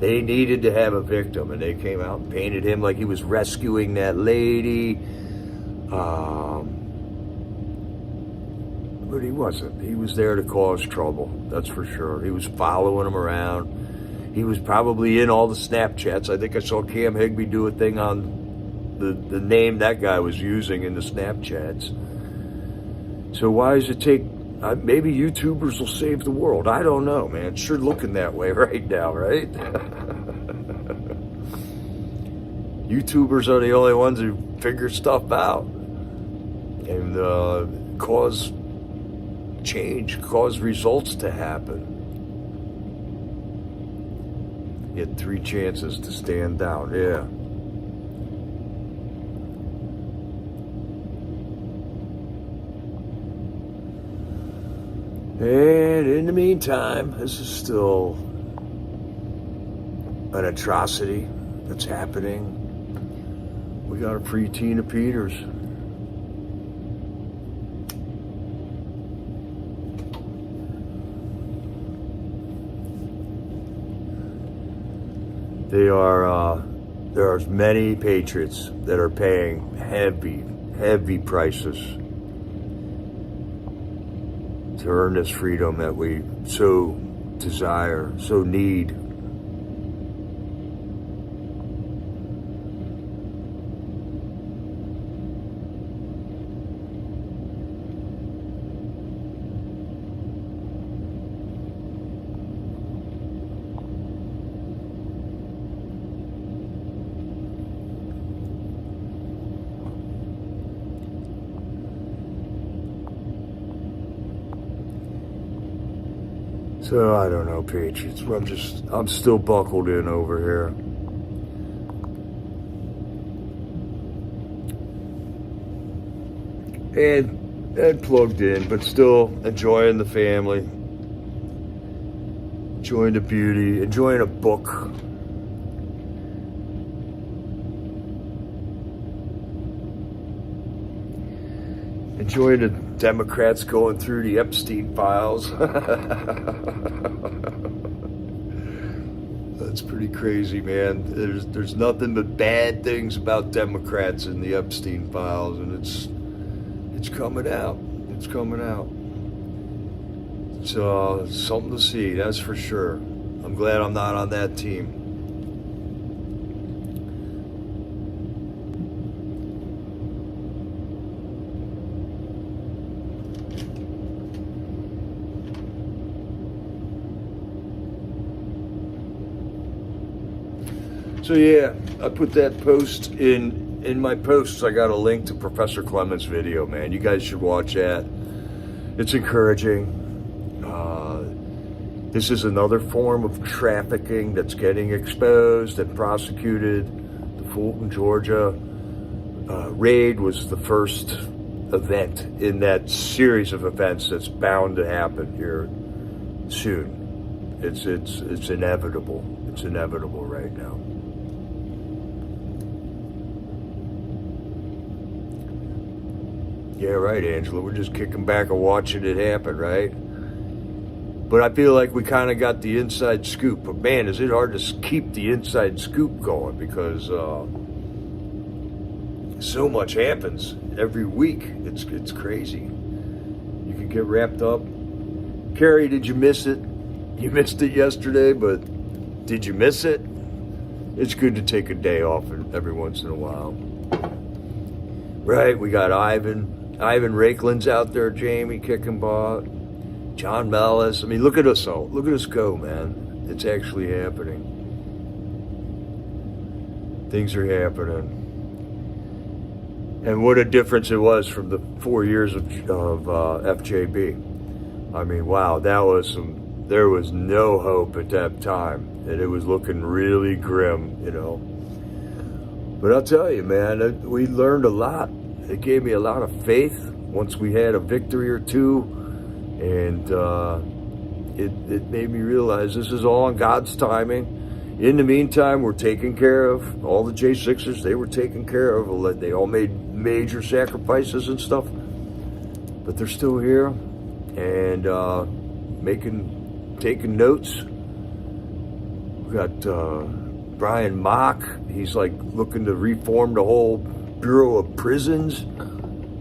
They needed to have a victim, and they came out and painted him like he was rescuing that lady. But he wasn't. He was there to cause trouble, that's for sure. He was following him around. He was probably in all the Snapchats. I think I saw Cam Higbee do a thing on the name that guy was using in the Snapchats. So why does it take, maybe YouTubers will save the world. I don't know, man. It's sure looking that way right now, right? YouTubers are the only ones who figure stuff out and cause change, cause results to happen. You had 3 chances to stand down, yeah. And in the meantime, this is still an atrocity that's happening. We got to free Tina Peters. There are many patriots that are paying heavy prices to earn this freedom that we so desire, so need. So I don't know, Patriots. I'm still buckled in over here. And plugged in, but still enjoying the family, enjoying the beauty, enjoying a book. Enjoying the Democrats going through the Epstein files. That's pretty crazy, man. There's nothing but bad things about Democrats in the Epstein files, and it's coming out. It's coming out. It's something to see, that's for sure. I'm glad I'm not on that team. So yeah, I put that post in my posts. I got a link to Professor Clement's video, man. You guys should watch that. It's encouraging. This is another form of trafficking that's getting exposed and prosecuted. The Fulton, Georgia raid was the first event in that series of events that's bound to happen here soon. It's inevitable. It's inevitable right now. Yeah, right, Angela. We're just kicking back and watching it happen, right? But I feel like we kind of got the inside scoop. But man, is it hard to keep the inside scoop going because so much happens every week. It's crazy. You can get wrapped up. Carrie, did you miss it? You missed it yesterday, but did you miss it? It's good to take a day off every once in a while. Right, we got Ivan Rakelin's out there, Jamie kicking butt, John Mellis. I mean, look at us all. Look at us go, man. It's actually happening. Things are happening. And what a difference it was from the 4 years of FJB. I mean, wow, there was no hope at that time. And it was looking really grim, you know. But I'll tell you, man, we learned a lot. It gave me a lot of faith once we had a victory or two. And it made me realize this is all on God's timing. In the meantime, we're taken care of. All the J6ers, they were taken care of. They all made major sacrifices and stuff. But they're still here and taking notes. We got Brian Mock. He's like looking to reform the whole Bureau of Prisons.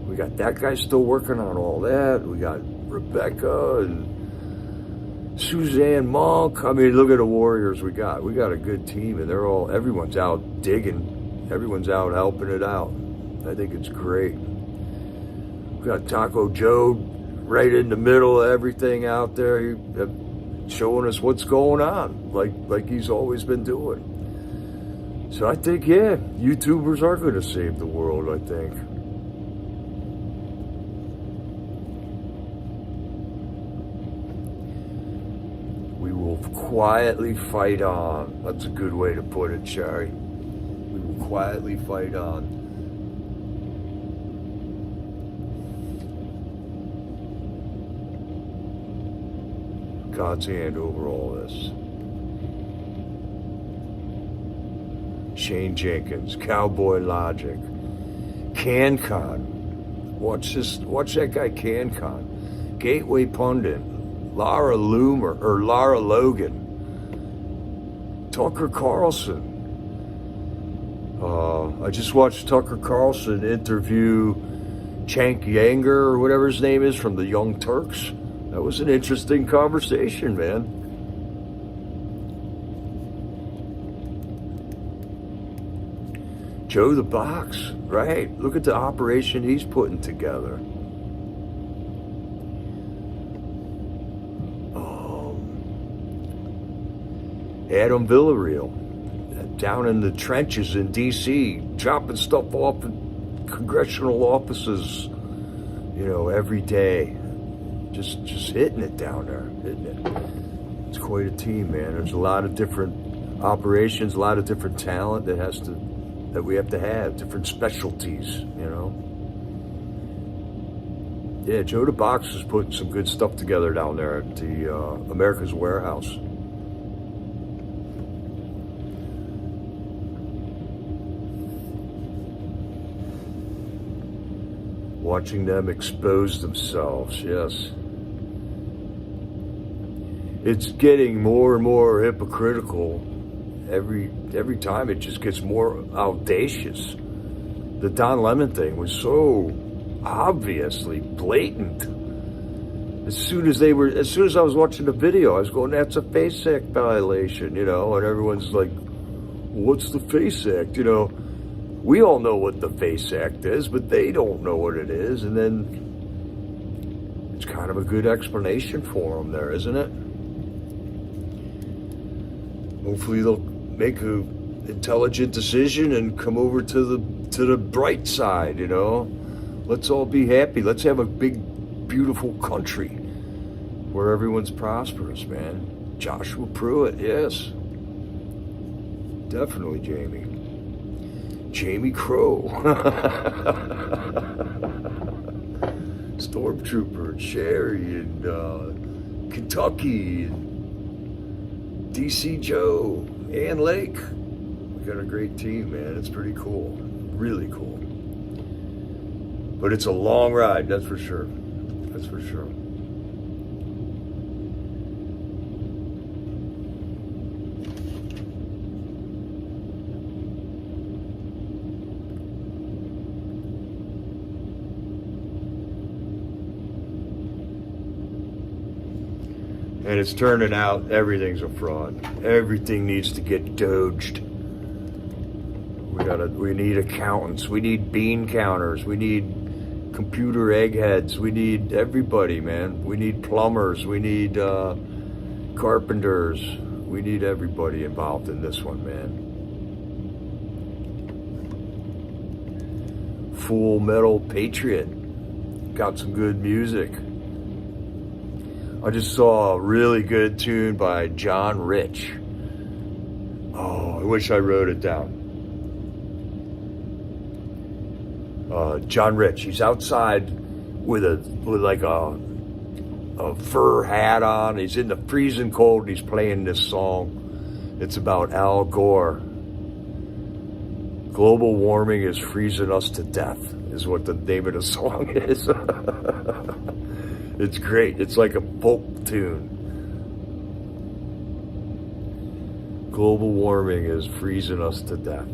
We got that guy still working on all that. We got Rebecca and Suzanne Monk. I mean, look at the Warriors we got. We got a good team, and everyone's out digging. Everyone's out helping it out. I think it's great. We got Taco Joe right in the middle of everything out there, showing us what's going on, like he's always been doing. So I think, yeah, YouTubers are going to save the world, I think. We will quietly fight on. That's a good way to put it, Sherry. We will quietly fight on. God's hand over all this. Shane Jenkins, Cowboy Logic, CanCon. Watch that guy CanCon. Gateway Pundit, Lara Logan, Tucker Carlson. I just watched Tucker Carlson interview Cenk Uygur or whatever his name is from the Young Turks. That was an interesting conversation, man. Joe the Box, right? Look at the operation he's putting together. Adam Villarreal, down in the trenches in D.C., dropping stuff off in congressional offices, you know, every day. Just hitting it down there, hitting it. It's quite a team, man. There's a lot of different operations, a lot of different talent that we have to have, different specialties, you know. Yeah, Joe the Box is putting some good stuff together down there at the America's Warehouse. Watching them expose themselves, yes. It's getting more and more hypocritical. Every time it just gets more audacious. The Don Lemon thing was so obviously blatant. As soon as I was watching the video, I was going, that's a FACE Act violation, you know, and everyone's like, what's the FACE Act, you know? We all know what the FACE Act is, but they don't know what it is, and then it's kind of a good explanation for them there, isn't it? Hopefully they'll make an intelligent decision and come over to the bright side, you know? Let's all be happy. Let's have a big, beautiful country where everyone's prosperous, man. Joshua Pruitt, yes. Definitely, Jamie. Jamie Crow. Stormtrooper, Sherry, and Kentucky. DC Joe, Ann Lake. We got a great team, man. It's pretty cool. Really cool. But it's a long ride, that's for sure. That's for sure. And it's turning out everything's a fraud. Everything needs to get doged. We need accountants. We need bean counters. We need computer eggheads. We need everybody, man. We need plumbers. We need carpenters. We need everybody involved in this one, man. Full Metal Patriot. Got some good music. I just saw a really good tune by John Rich. Oh, I wish I wrote it down. John Rich, he's outside with like a fur hat on. He's in the freezing cold and he's playing this song. It's about Al Gore. Global warming is freezing us to death, is what the name of the song is. It's great. It's like a folk tune. Global warming is freezing us to death.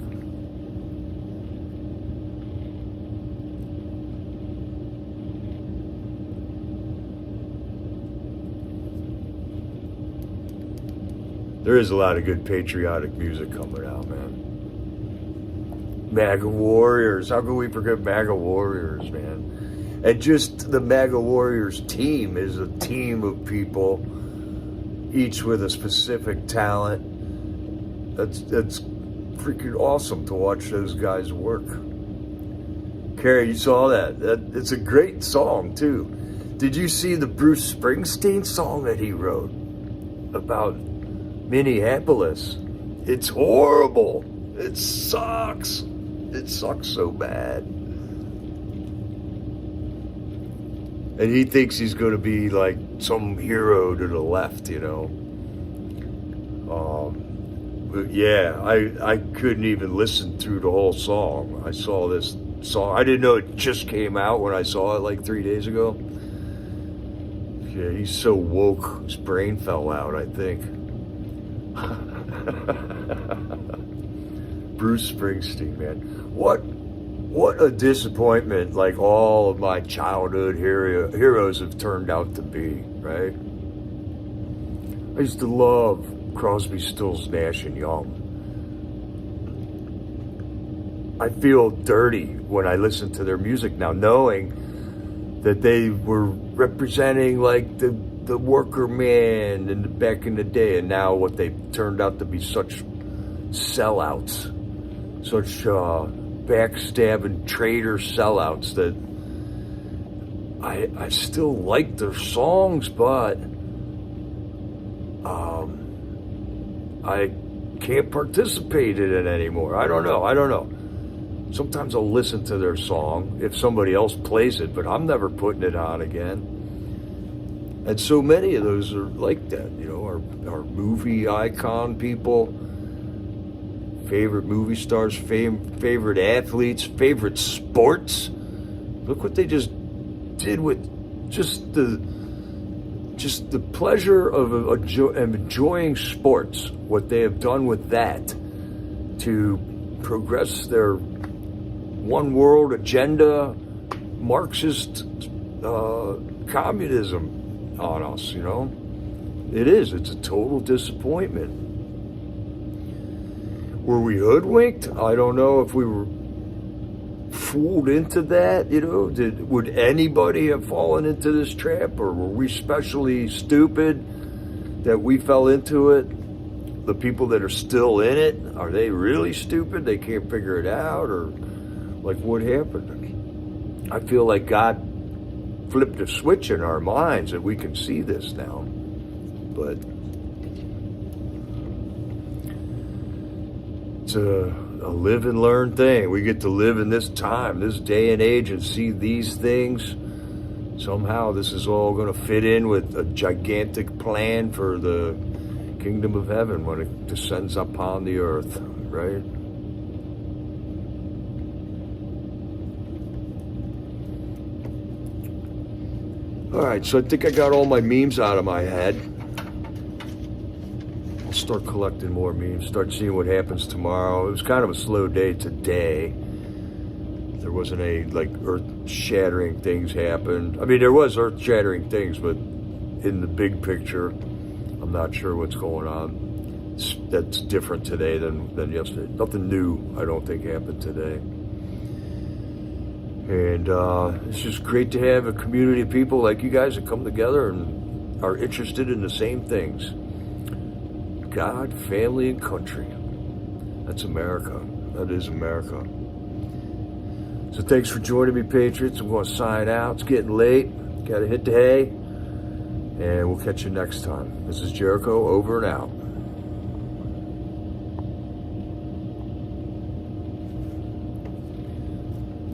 There is a lot of good patriotic music coming out, man. MAGA Warriors. How can we forget MAGA Warriors, man? And just the MAGA Warriors team is a team of people, each with a specific talent. That's freaking awesome to watch those guys work. Carrie, you saw that. It's a great song, too. Did you see the Bruce Springsteen song that he wrote about Minneapolis? It's horrible. It sucks. It sucks so bad. And he thinks he's going to be like some hero to the left, you know. But yeah, I couldn't even listen through the whole song. I saw this song. I didn't know it just came out when I saw it like 3 days ago. Yeah, he's so woke, his brain fell out, I think. Bruce Springsteen, man. What a disappointment, like all of my childhood heroes have turned out to be, right? I used to love Crosby, Stills, Nash and Young. I feel dirty when I listen to their music now, knowing that they were representing like the worker man back in the day, and now what they turned out to be such sellouts, such backstabbing traitor sellouts that I still like their songs, but I can't participate in it anymore. I don't know. Sometimes I'll listen to their song if somebody else plays it, but I'm never putting it on again. And so many of those are like that, you know, our movie icon people, favorite movie stars, favorite athletes, favorite sports. Look what they just did with just the pleasure of enjoying sports, what they have done with that to progress their one world agenda, Marxist communism on us, you know. It's a total disappointment. Were we hoodwinked? I don't know if we were fooled into that, you know. Would anybody have fallen into this trap, or were we specially stupid that we fell into it? The people that are still in it, are they really stupid? They can't figure it out, or like what happened? I feel like God flipped a switch in our minds and we can see this now. But it's a live and learn thing. We get to live in this time, this day and age, and see these things. Somehow this is all going to fit in with a gigantic plan for the kingdom of heaven when it descends upon the earth, right? All right, so I think I got all my memes out of my head. I'll start collecting more memes, start seeing what happens tomorrow. It was kind of a slow day today. There wasn't any like earth-shattering things happen. I mean, there was earth-shattering things, but in the big picture, I'm not sure what's going on. That's different today than yesterday. Nothing new, I don't think, happened today. And it's just great to have a community of people like you guys that come together and are interested in the same things. God, family, and country. That's America. That is America. So thanks for joining me, Patriots. I'm going to sign out. It's getting late. Got to hit the hay. And we'll catch you next time. This is Jericho, over and out.